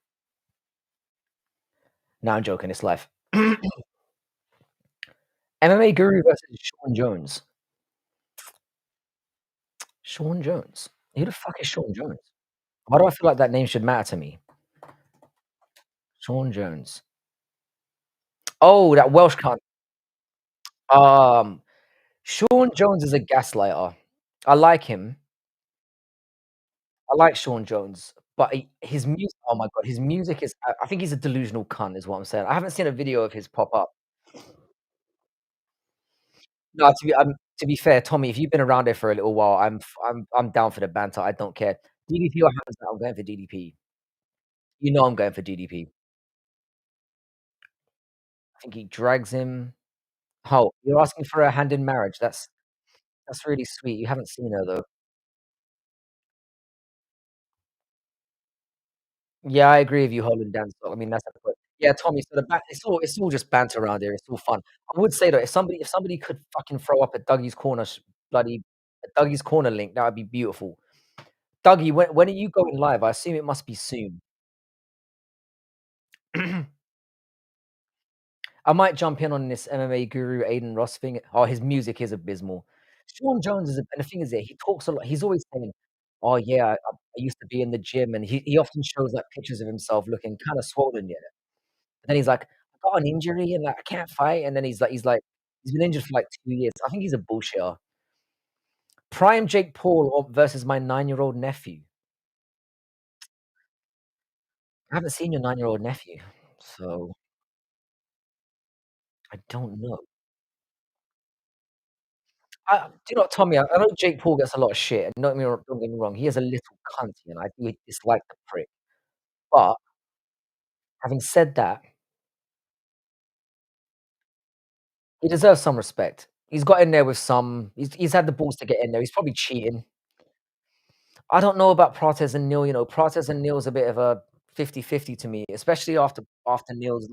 No, I'm joking, it's life. MMA Guru versus Sean Jones. Sean Jones? Who the fuck is Sean Jones? Why do I feel like that name should matter to me? Sean Jones. Oh, that Welsh cunt. Um, Sean Jones is a gaslighter. I like him. I like Sean Jones, but his music oh my god, his music is I think he's a delusional cunt is what I'm saying. I haven't seen a video of his pop up. No, to be fair, Tommy, if you've been around here for a little while, I'm down for the banter, I don't care. DDP or hands down, I'm going for DDP. You know I'm going for DDP. I think he drags him. Oh, you're asking for a hand in marriage. That's really sweet. You haven't seen her, though. Yeah, I agree with you, Holland dance. I mean, that's a good yeah, Tommy, so the ba it's all just banter around here, it's all fun. I would say, though, if somebody could fucking throw up a Dougie's Corner Dougie's Corner link, that would be beautiful. Dougie, when are you going live? I assume it must be soon. I might jump in on this MMA guru Aiden Ross thing. Oh, his music is abysmal. Sean Jones is a and the thing is that he talks a lot. He's always saying, "Oh, yeah, I used to be in the gym," and he often shows, like, pictures of himself looking kinda swollen, yeah. And then he's like, "I got an injury and, like, I can't fight," and then he's been injured for, like, 2 years. I think he's a bullshitter. Prime Jake Paul or versus my nine-year-old nephew. I haven't seen your nine-year-old nephew, so I don't know. Do you know what, Tommy? I know Jake Paul gets a lot of shit, and don't get me wrong, he is a little cunty, and I do dislike the prick. But having said that, he deserves some respect. He's got in there with some he's had the balls to get in there. He's probably cheating. I don't know about Protez and Neal, Protez and Neal's a bit of a 50-50 to me, especially after Protez's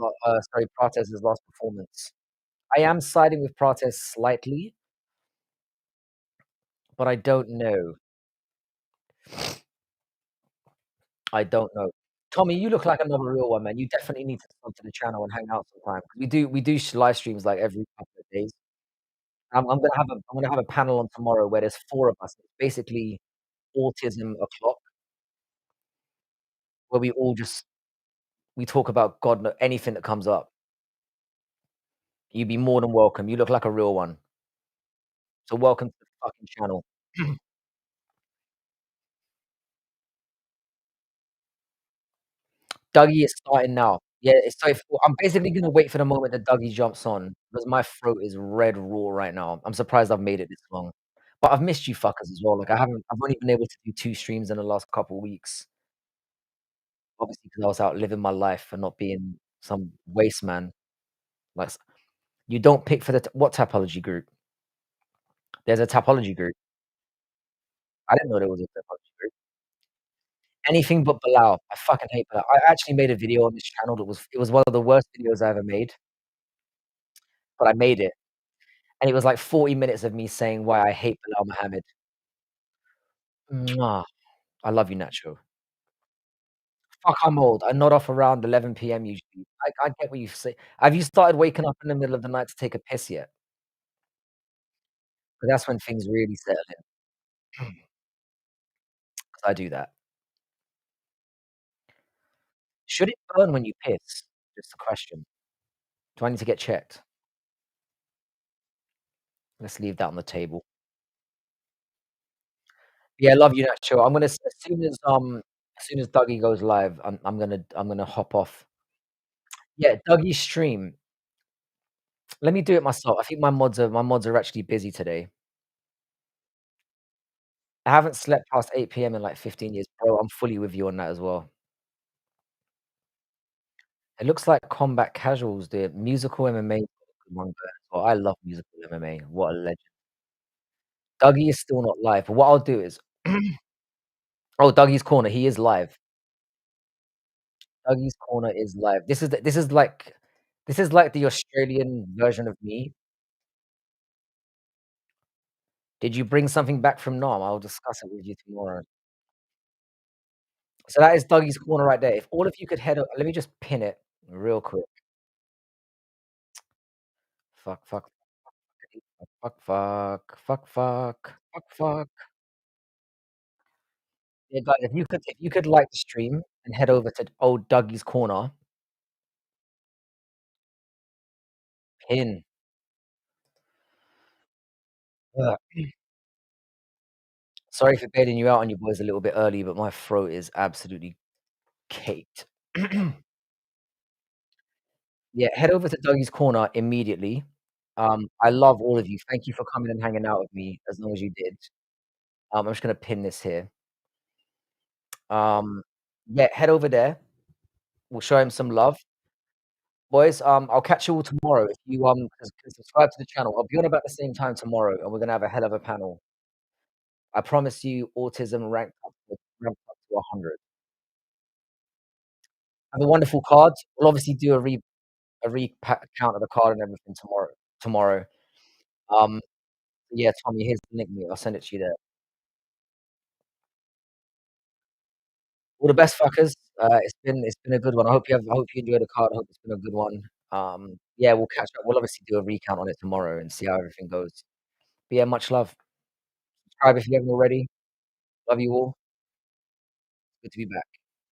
last performance. I am siding with Protez slightly, but I don't know. I don't know. Tommy, you look like another real one, man. You definitely need to come to the channel and hang out sometime. We do live streams, like, every couple of days. I'm gonna have a panel on tomorrow where there's 4 of us. It's basically autism o'clock, where we talk about God kno anything that comes up. You'd be more than welcome. You look like a real one. So welcome to the fucking channel. Dougie is starting now. Yeah, I'm basically gonna wait for the moment that Dougie jumps on, because my throat is red raw right now. I'm surprised I've made it this long. But I've missed you fuckers as well. Like, I've only been able to do 2 streams in the last couple weeks, obviously, because I was out living my life and not being some waste man. Like, you don't pick for the what Tapology group? There's a Tapology group. I didn't know there was a Tapology group. Anything but Bilal. I fucking hate Bilal. I actually made a video on this channel that it was one of the worst videos I ever made, but I made it. And it was like 40 minutes of me saying why I hate Bilal Muhammad. Mwah. I love you, Nacho. Fuck, I'm old. I nod off around 11 PM usually. I get what you say. Have you started waking up in the middle of the night to take a piss yet? 'Cause that's when things really settle in. 'Cause I do that. Should it burn when you piss? Just a question. Do I need to get checked? Let's leave that on the table. Yeah, love you, Nacho. I'm gonna as soon as Dougie goes live, I'm gonna hop off. Yeah, Dougie's stream. Let me do it myself. I think my mods are actually busy today. I haven't slept past 8 PM in, like, 15 years. Bro, I'm fully with you on that as well. It looks like Combat Casuals did. Musical MMA is a good one there as well. I love musical MMA. What a legend. Dougie is still not live, but what I'll do is oh, Dougie's Corner, he is live. Dougie's Corner is live. This is like the Australian version of me. Did you bring something back from Nam? I'll discuss it with you tomorrow. So that is Dougie's Corner right there. If all of you could head o let me just pin it real quick. Fuck, fuck, fuck, fuck, fuck, fuck, fuck, fuck. Yeah, guys, if you could like the stream and head over to old Dougie's Corner, pin. Ugh. Sorry for bailing you out on you boys a little bit early, but my throat is absolutely caked. Yeah, head over to Dougie's Corner immediately. I love all of you. Thank you for coming and hanging out with me as long as you did. I'm just gonna pin this here. Um, yeah, head over there. We'll show him some love. Boys, I'll catch you all tomorrow. If you, can subscribe to the channel. I'll be on about the same time tomorrow, and we're gonna have a hell of a panel. I promise you, autism ramped up to 100. Have a wonderful card. We'll obviously do a count of the card and everything tomorrow. Um, yeah, Tommy, here's the link, mate. I'll send it to you there. All the best, fuckers. It's been a good one. I hope you enjoyed the card. I hope it's been a good one. Yeah, we'll catch up. We'll obviously do a recount on it tomorrow and see how everything goes. But yeah, much love. Subscribe if you haven't already. Love you all. Good to be back.